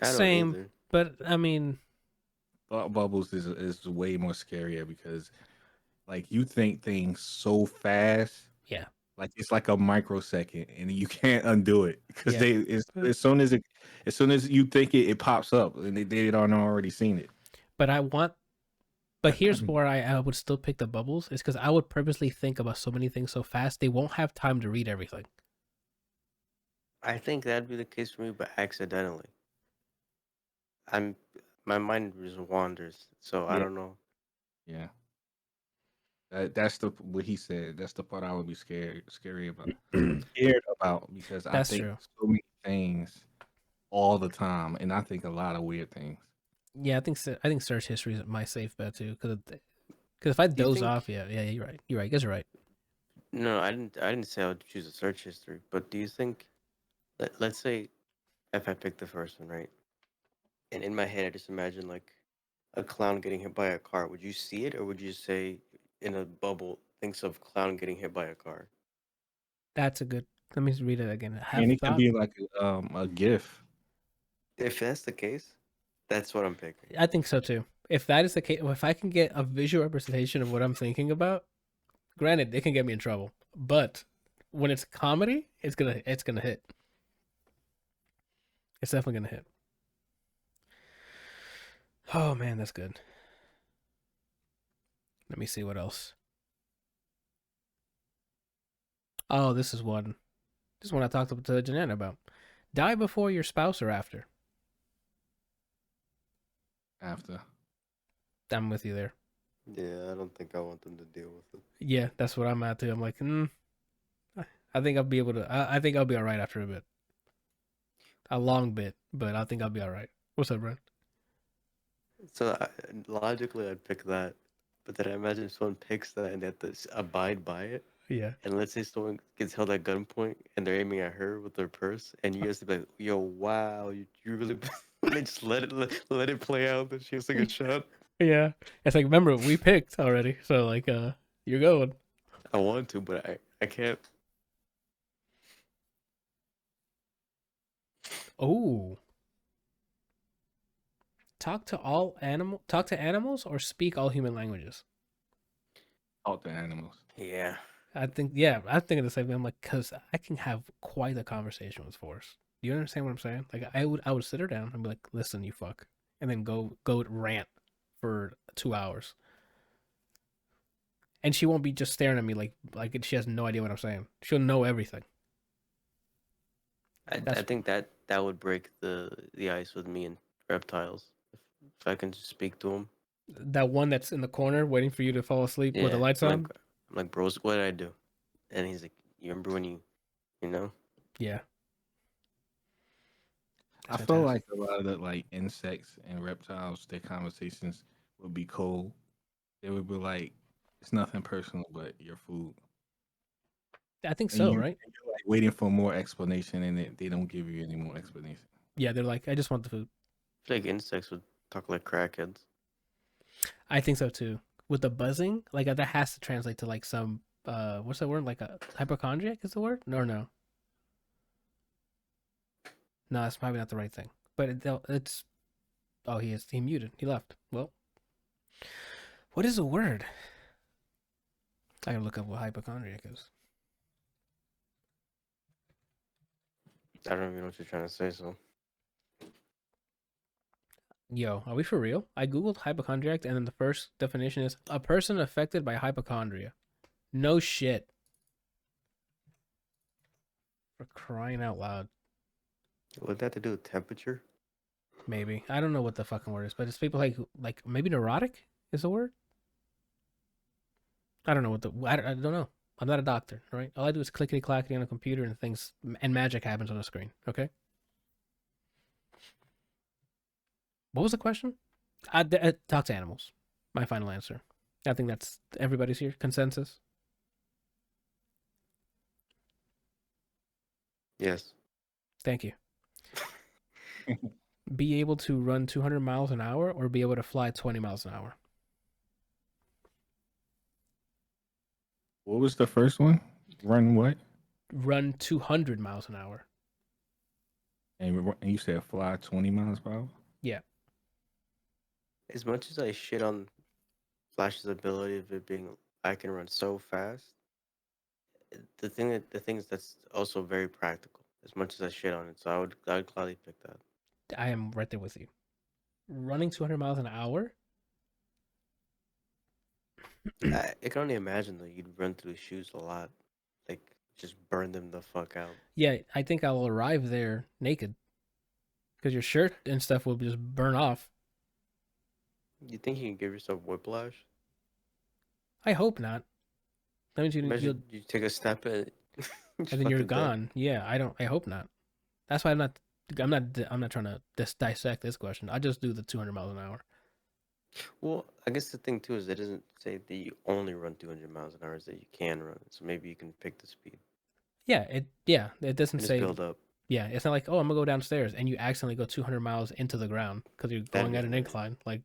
I don't Same, either. but I mean, Thought bubbles is way more scarier because like you think things so fast. yeah, Like it's like a microsecond, and you can't undo it because Yeah. as soon as you think it pops up, and they don't already seen it. But here's where I would still pick the bubbles is because I would purposely think about so many things so fast they won't have time to read everything. I think that'd be the case for me, but accidentally. My mind just wanders, so I Yeah. don't know. Yeah, that's the what he said. That's the part I would be scared about because I That's think true. so many things all the time, and I think a lot of weird things. Yeah, I think search history is my safe bet too because if I Do you doze think? off, yeah, you're right. You're right. I guess you're right. No, I didn't. I didn't say I would choose a search history. But do you think? Let's say if I pick the first one, right? And in my head, I just imagine like a clown getting hit by a car. Would you see it, or would you say in a bubble thinks of clown getting hit by a car? That's a good. Let me read it again. Have And it can thought. be like a GIF. If that's the case, that's what I'm picking. I think so too. If that is the case, if I can get a visual representation of what I'm thinking about, granted, it can get me in trouble. But when it's comedy, it's gonna hit. It's definitely gonna hit. Oh man, that's good. Let me see what else. Oh, this is one. This is one I talked to Janana about. Die before your spouse or after. After. I'm with you there. Yeah, I don't think I want them to deal with it. Yeah, that's what I'm at too. I'm like, I think I'll be able to. I think I'll be all right after a bit. A long bit, but I think I'll be all right. What's up, Brent? So logically, I'd pick that. But then I imagine if someone picks that and they have to abide by it. Yeah. And let's say someone gets held at gunpoint and they're aiming at her with their purse, and you guys be like, "Yo, wow, you really." They just let it play out. That she has like a shot. Yeah. It's like, remember, we picked already. So, like, you're going. I want to, but I can't. Oh. Talk to animals or speak all human languages. Talk to animals. Yeah. I'm thinking the same thing. I'm like, cause I can have quite a conversation with Forrest. Do you understand what I'm saying? Like, I would sit her down and be like, listen, you fuck, and then go rant for 2 hours, and she won't be just staring at me like she has no idea what I'm saying. She'll know everything. I think that would break the ice with me and reptiles if I can just speak to them. That one that's in the corner waiting for you to fall asleep with the lights I'm on. like, bros, what did I do? And he's like, you remember when you know? Yeah. I feel like a lot of the like insects and reptiles, their conversations would be cold. They would be like, it's nothing personal, but your food. I think And so, you, right? you're like waiting for more explanation, and they don't give you any more explanation. Yeah, they're like, I just want the food. I feel like insects would talk like crackheads. I think so too. With the buzzing, like that has to translate to like some what's that word? Like a hypochondriac is the word? No. No, that's probably not the right thing. But it's Oh, he muted. He left. Well, what is a word? I gotta look up what hypochondriac is. I don't even know what you're trying to say. So Yo, are we for real? I googled hypochondriac, and then the first definition is a person affected by hypochondria. No shit. For crying out loud. what that have to do with temperature? Maybe. I don't know what the fucking word is, but it's people like maybe neurotic is the word? I don't know I don't know. I'm not a doctor, all right? All I do is clickety clackety on a computer and things and magic happens on the screen, okay? What was the question? Talk to animals. My final answer. I think that's everybody's here. Consensus. Yes. Thank you. Be able to run 200 miles an hour or be able to fly 20 miles an hour? What was the first one? Run what? Run 200 miles an hour. And you said fly 20 miles per hour? Yeah. As much as I shit on Flash's ability of it being, I can run so fast. The thing is that's also very practical. As much as I shit on it, so I would gladly pick that. I am right there with you. Running 200 miles an hour? I can only imagine though you'd run through his shoes a lot, like just burn them the fuck out. Yeah, I think I'll arrive there naked because your shirt and stuff will just burn off. You think you can give yourself whiplash? I hope not. That means Imagine you take a step and and then you're gone. Yeah, I hope not. That's why I'm not trying to dissect this question. I just do the 200 miles an hour. Well, I guess the thing too is it doesn't say that you only run 200 miles an hour. It's that you can run it. So maybe you can pick the speed. Yeah, it doesn't And just say. build up. Yeah, it's not like, oh, I'm gonna go downstairs and you accidentally go 200 miles into the ground because you're That'd going be at an hilarious. incline. Like,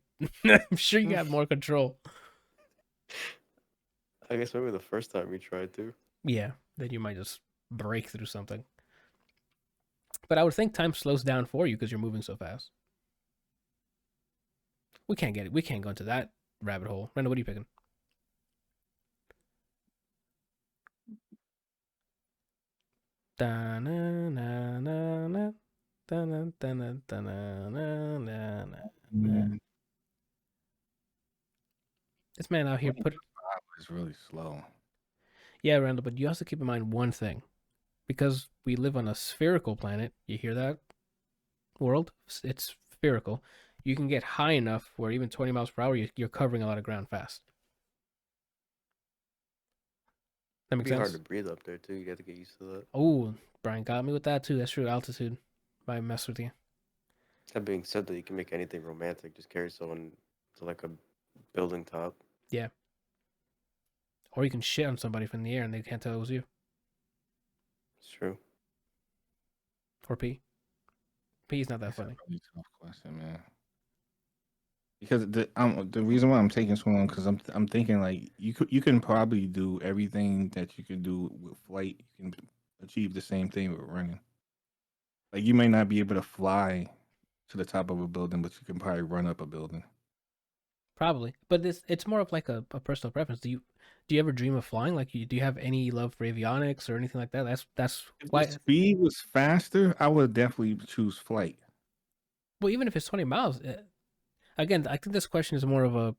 I'm sure you got more control. I guess maybe the first time we tried to. Yeah, then you might just break through something. But I would think time slows down for you because you're moving so fast. We can't get it. We can't go into that rabbit hole. Randall, what are you picking? This man out here put. It's really slow. Yeah, Randall, but you also keep in mind one thing. Because we live on a spherical planet, you hear that? World? It's spherical. You can get high enough where even 20 miles per hour, you're covering a lot of ground fast. That It'd makes be hard sense? to breathe up there too. You got to get used to that. Oh, Brian got me with that too. That's true. Altitude. Might mess with you. That being said, though, you can make anything romantic. Just carry someone to like a building top. Yeah. Or you can shit on somebody from the air and they can't tell it was you. It's true. Or pee. Pee's not that That's funny. a really tough question, man. Because the reason why I'm taking so long because I'm thinking like you can probably do everything that you can do with flight. You can achieve the same thing with running. Like you may not be able to fly to the top of a building, but you can probably run up a building. Probably. But it's more of like a personal preference. Do you ever dream of flying? Like, do you have any love for avionics or anything like that? That's If why. the speed was faster, I would definitely choose flight. Well, even if it's 20 miles, again, I think this question is more of a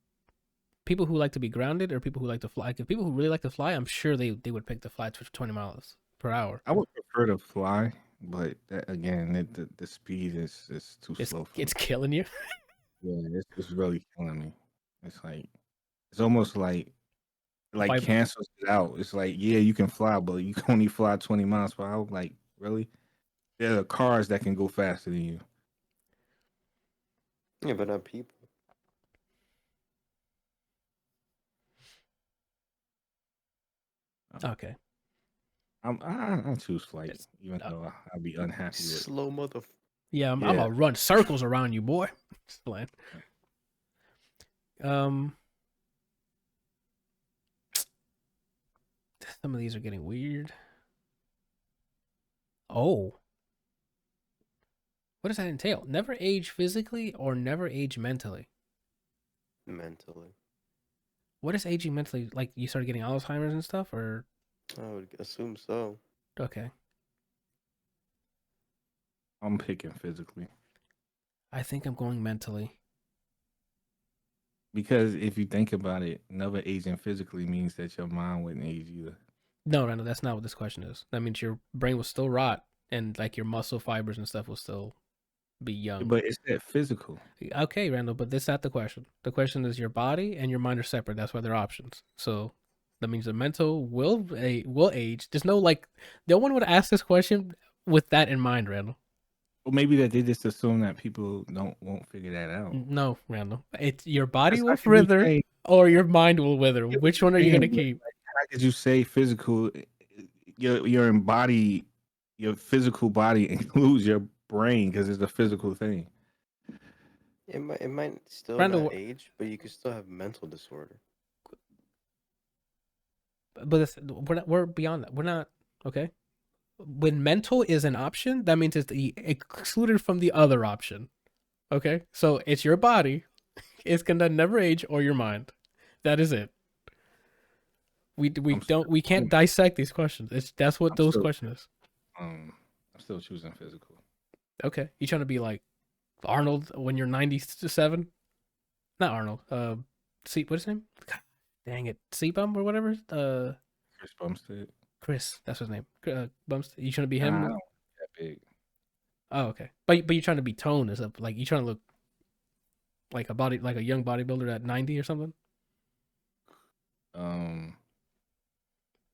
people who like to be grounded or people who like to fly. Like, if people who really like to fly, I'm sure they would pick the fly to 20 miles per hour. I would prefer to fly, but that, again, the speed is too slow for me. It's killing you. Yeah, it's really killing me. It's like it's almost like Why? cancels it out. It's like, yeah, you can fly, but you can only fly 20 miles per hour. Like, really? There are cars that can go faster than you. Yeah, but not people. Okay. I choose flight, It's- even though I'd be unhappy with. Slow mother. Yeah, I'm Yeah. gonna run circles around you, boy. Just playing. Some of these are getting weird. Oh. What does that entail? Never age physically or never age mentally? Mentally. What is aging mentally? Like you started getting Alzheimer's and stuff, or I would assume so. okay? I'm picking physically. I think I'm going mentally. Because if you think about it, never aging physically means that your mind wouldn't age either. No, Randall, that's not what this question is. That means your brain will still rot and like your muscle fibers and stuff will still be young. But it's that physical. Okay, Randall, but that's not the question. The question is your body and your mind are separate. That's why they're options. So that means the mental will age. There's no like, no one would ask this question with that in mind, Randall. Well, maybe that they just assume that people won't figure that out. No, Randall. It's your body will That's how can you wither say- or your mind will wither. Yeah, Which one are you man, gonna but, keep? How could you say physical? Your embody, your physical body includes your brain because it's a physical thing. It might still Randall, not age, but you could still have mental disorder. But we're beyond that. We're not okay. When mental is an option, that means it's excluded from the other option. Okay, so it's your body. It's gonna never age or your mind. That is it. We can't dissect these questions. That's what those questions is. I'm still choosing physical. Okay, you trying to be like Arnold when you're 97? Not Arnold. What's his name? God, dang it, Seabum or whatever. Chris Bumstead. Chris, that's his name. Bumstead. You trying to be him? Nah, I don't that big. Oh, okay. But you're trying to be toned as up, like you trying to look like a young bodybuilder at 90 or something.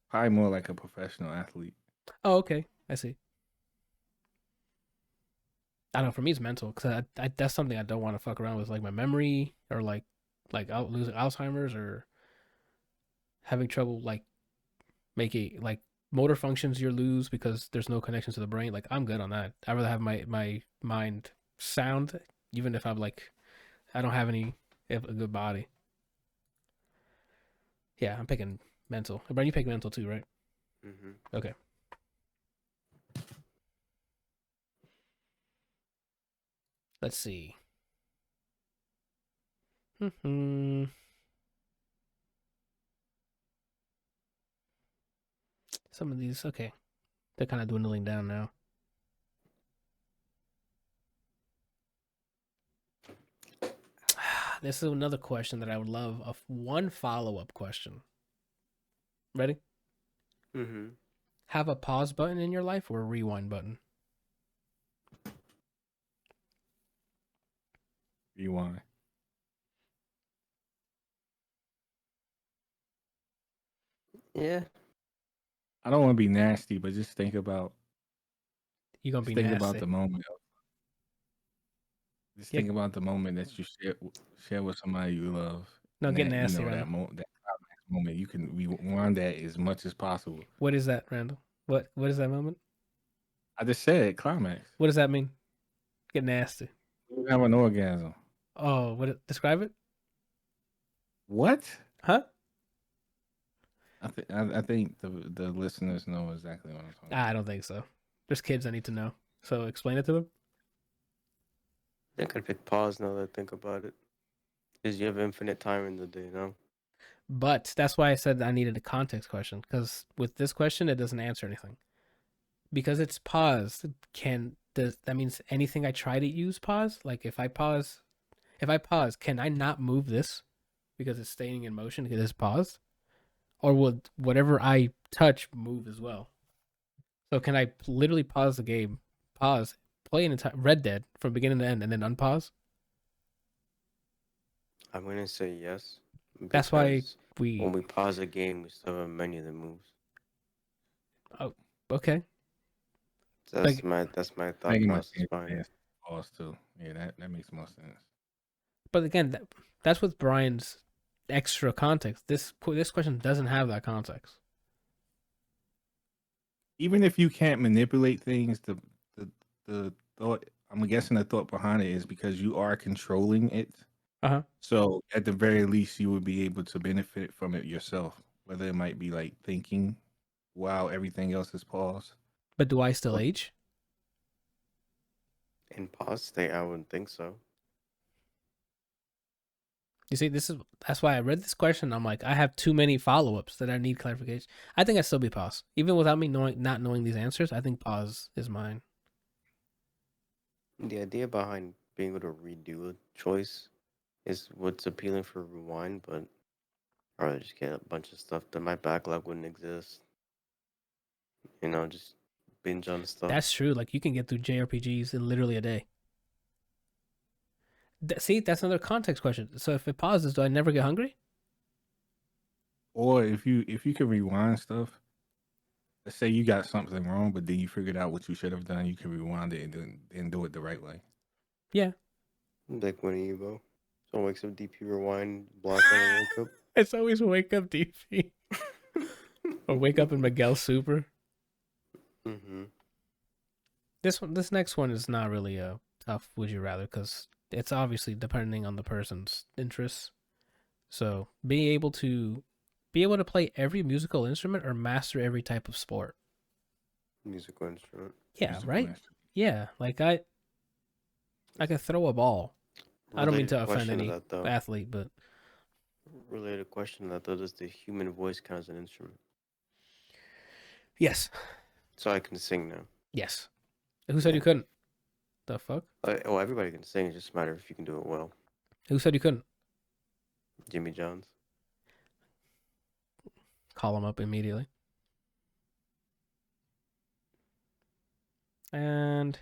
Probably more like a professional athlete. Oh, okay. I see. I don't know. For me, it's mental because that's something I don't want to fuck around with, like my memory or like losing Alzheimer's or having trouble like making like motor functions you lose because there's no connection to the brain. Like I'm good on that. I'd rather have my mind sound, even if I'm like I don't have a good body. Yeah, I'm picking mental. Brian, you pick mental too, right? Mm-hmm. Okay. Let's see. Some of these, okay. They're kind of dwindling down now. This is another question that I would love one follow-up question. Ready? Mm-hmm. Have a pause button in your life or a rewind button? Rewind. Yeah. I don't want to be nasty, but just think about. You're gonna be think nasty. about the moment. Just think about the moment that you share with somebody you love. No, get that, nasty, that Randall. that moment. You can rewind that as much as possible. What is that, Randall? What is that moment? I just said climax. What does that mean? Get nasty. You have an orgasm. Oh, describe it? What? Huh? I think the listeners know exactly what I'm talking about. I don't think so. There's kids I need to know. So explain it to them. I think I'd pick pause now that I think about it. Because you have infinite time in the day, no? But that's why I said I needed a context question. Because with this question, it doesn't answer anything. Because it's pause. That means anything I try to use pause? Like if I pause, can I not move this because it's staying in motion because it's paused? Or would whatever I touch move as well? So can I literally pause the game, play an entire Red Dead from beginning to end, and then unpause? I'm going to say yes. That's why when we pause a game, we still have a menu that moves. Oh, okay. That's my thought process behind it. Pause too. Yeah, that makes more sense. But again, that's with Brian's extra context. This question doesn't have that context. Even if you can't manipulate things, the thought, I'm guessing the thought behind it is because you are controlling it. So at the very least, you would be able to benefit from it yourself. Whether it might be like thinking while everything else is paused. But do I still age? In pause state, I wouldn't think so. You see, that's why I read this question. I'm like, I have too many follow-ups that I need clarification. I think I'd still be pause. Even without me not knowing these answers, I think pause is mine. The idea behind being able to redo a choice is what's appealing for rewind, but I'd rather just get a bunch of stuff that my backlog wouldn't exist. Just binge on stuff. That's true. Like, you can get through JRPGs in literally a day. See, that's another context question. So if it pauses, do I never get hungry? Or if you can rewind stuff, let's say you got something wrong, but then you figured out what you should have done, you can rewind it and do it the right way. Yeah. Like when Evo. Someone wakes up, DP rewind, block on a wake up. It's always wake up DP. Or wake up in Miguel Super. Mm-hmm. This next one is not really a tough would you rather, because it's obviously depending on the person's interests. So be able to play every musical instrument or master every type of sport. Musical instrument. Yeah, Musical right? instrument. Yeah, like I could throw a ball. I don't mean to offend question any that, though. athlete, but Related question to that though, does the human voice count as an instrument? yes. So I can sing now. Yes. Who said you couldn't? The fuck? Well, everybody can sing. It's just a matter if you can do it well. Who said you couldn't? Jimmy Johns. Call him up immediately. And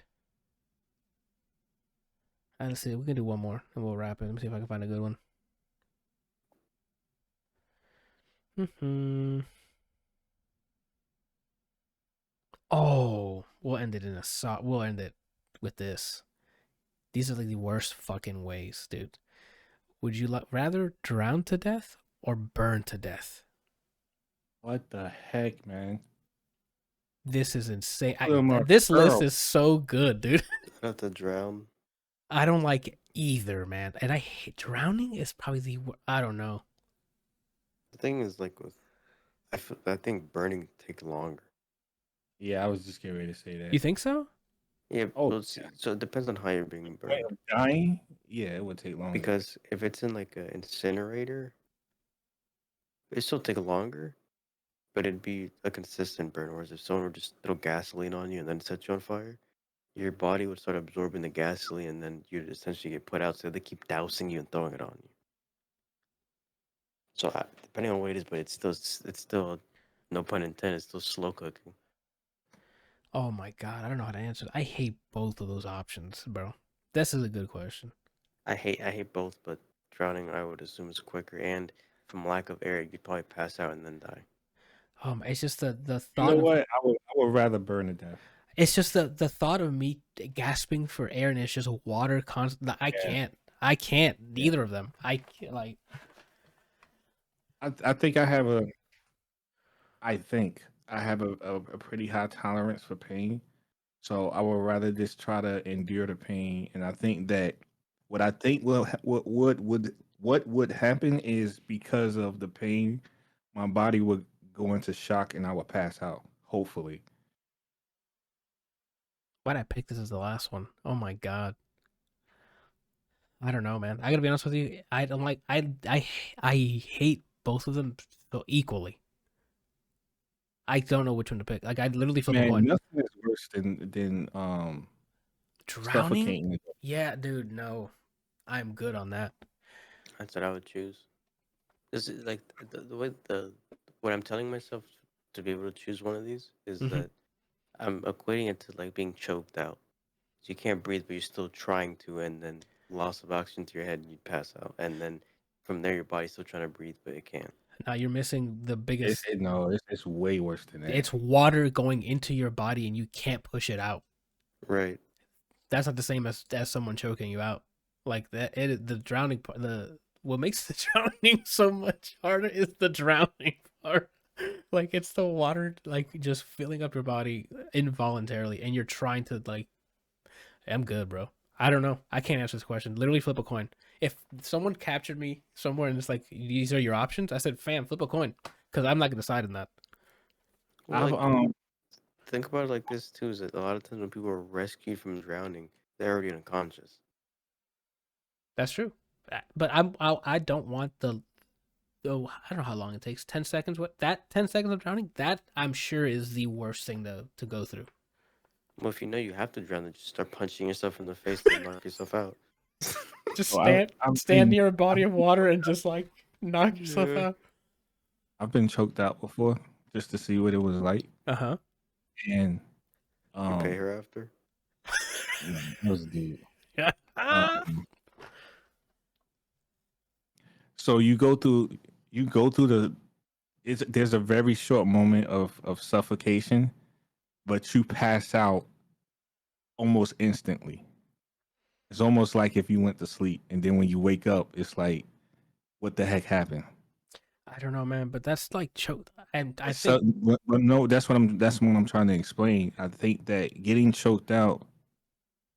let's see, we can do one more and we'll wrap it. Let me see if I can find a good one. Oh, we'll end it we'll end it with this. These are like the worst fucking ways, dude. Would you rather drown to death or burn to death? What the heck, man? This is insane. Little This more list girl. is so good, dude. Not to drown. I don't like either, man. And I hate drowning is probably I don't know. The thing is, like, I think burning takes longer. Yeah, I was just getting ready to say that. You think so? Yeah. Oh, well, so it depends on how you're being Wait, burned. I'm dying? Yeah, it would take longer. Because if it's in like an incinerator, it still take longer, but it'd be a consistent burn. Whereas if someone were just throw gasoline on you and then set you on fire, your body would start absorbing the gasoline, and then you'd essentially get put out. So they keep dousing you and throwing it on you. So depending on what it is, but it's still, no pun intended, it's still slow cooking. Oh my god, I don't know how to answer. I hate both of those options, bro. This is a good question. I hate both, but drowning I would assume is quicker, and from lack of air, you'd probably pass out and then die. It's just the You thought. know what? I would rather burn to death. It's just the thought of me gasping for air and it's just water constant. I can't. Neither of them. I can't, like. I think I have a pretty high tolerance for pain, so I would rather just try to endure the pain. And I think that what would happen is because of the pain, my body would go into shock and I would pass out. Hopefully. Why'd I pick this as the last one? Oh my god. I don't know, man. I gotta be honest with you. I don't like. I hate both of them so equally. I don't know which one to pick. Like I literally flip a Man, coin. nothing is worse than Drowning. suffocating. Yeah, dude. No, I'm good on that. That's what I would choose. This is like the way what I'm telling myself to be able to choose one of these is Mhm. that I'm equating it to like being choked out. So you can't breathe, but you're still trying to, and then loss of oxygen to your head, and you'd pass out. And then from there, your body's still trying to breathe, but it can't. Now you're missing the biggest. It's way worse than that. It's water going into your body and you can't push it out. Right. That's not the same as someone choking you out. Like that. The drowning part. What makes the drowning so much harder is the drowning part. Like it's the water like just filling up your body involuntarily, and you're trying to like. I'm good, bro. I don't know. I can't answer this question. Literally flip a coin. If someone captured me somewhere and it's like, these are your options, I said, fam, flip a coin. Because I'm not going to decide on that. Well, like, think about it like this too: is that a lot of times when people are rescued from drowning, They're already unconscious. That's true. But I don't want the. Oh, I don't know how long it takes. 10 seconds. What that 10 seconds of drowning? That I'm sure is the worst thing to go through. Well, if you know you have to drown, then just start punching yourself in the face to knock yourself out. Just So stand been, near a body of water and just like knock yourself Yeah. out. I've been choked out before just to see what it was like, Uh-huh. and You pay her after. it was good. Yeah. So you go through there's a very short moment of suffocation, but you pass out almost instantly. It's almost like if you went to sleep, and then when you wake up, it's like, what the heck happened? I don't know, man, but that's like choked. And I So, think but no, that's what I'm trying to explain. I think that getting choked out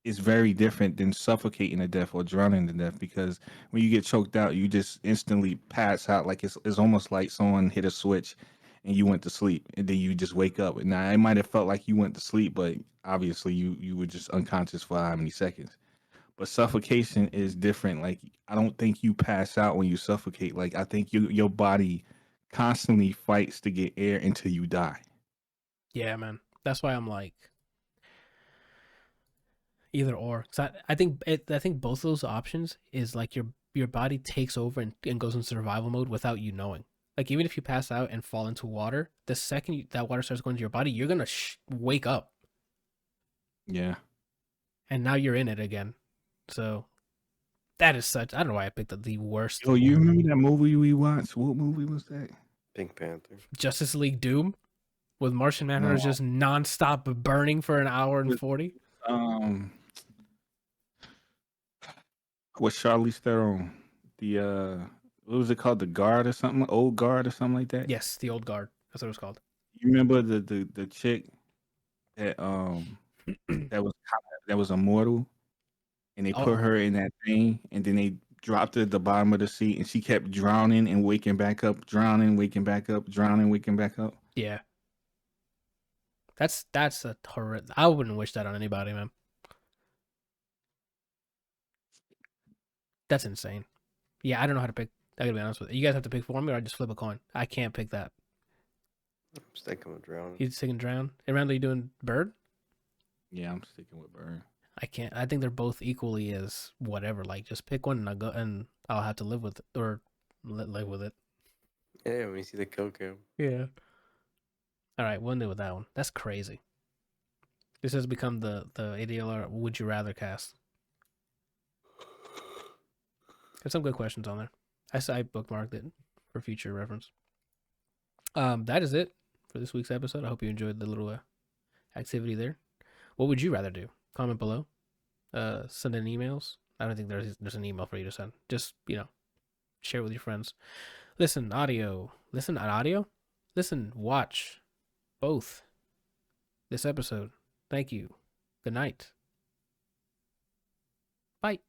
is very different than suffocating to death or drowning to death, because when you get choked out, you just instantly pass out. Like it's almost like someone hit a switch and you went to sleep, and then you just wake up. And now it might have felt like you went to sleep, but obviously you were just unconscious for how many seconds. But suffocation is different. Like, I don't think you pass out when you suffocate. Like, I think your body constantly fights to get air until you die. yeah, man. That's why I'm like either or. 'Cause I think I think both of those options is like your body takes over and goes in survival mode without you knowing. Like even if you pass out and fall into water, the second that water starts going to your body, you're gonna wake up, Yeah. and now you're in it again. So that is such. I don't know why I picked the worst. Oh, you remember that movie we watched? What movie was that? Pink Panther. Justice League Doom with Martian Manhunter No. just nonstop burning for an hour and 40. With Charlize Theron, the what was it called? The Guard or something? Old Guard or something like that? Yes, the old guard. That's what it was called. You remember the chick that that was immortal, and they Oh, put her in that thing, and then they dropped her at the bottom of the sea, and she kept drowning and waking back up, drowning, waking back up, drowning, waking back up. yeah. That's a horror. I wouldn't wish that on anybody, man. That's insane. Yeah, I don't know how to pick. I gotta be honest with you. You guys have to pick for me, or I just flip a coin. I can't pick that. I'm sticking with drowning. He's taking drown. And Randall, you doing bird? Yeah, I'm sticking with Burn. I can't. I think they're both equally as whatever. Like, just pick one, and I'll have to live with it or live with it. Yeah, when you see the kill cam. Yeah. All right, we'll deal with that one. That's crazy. This has become the ADLR Would You Rather cast. There's some good questions on there. I bookmarked it for future reference. That is it for this week's episode. I hope you enjoyed the little activity there. What would you rather do? Comment below. Send in emails. I don't think there's an email for you to send. Just, share it with your friends. Listen, audio. Listen, not audio. Listen, watch both this episode. Thank you. Good night. Bye.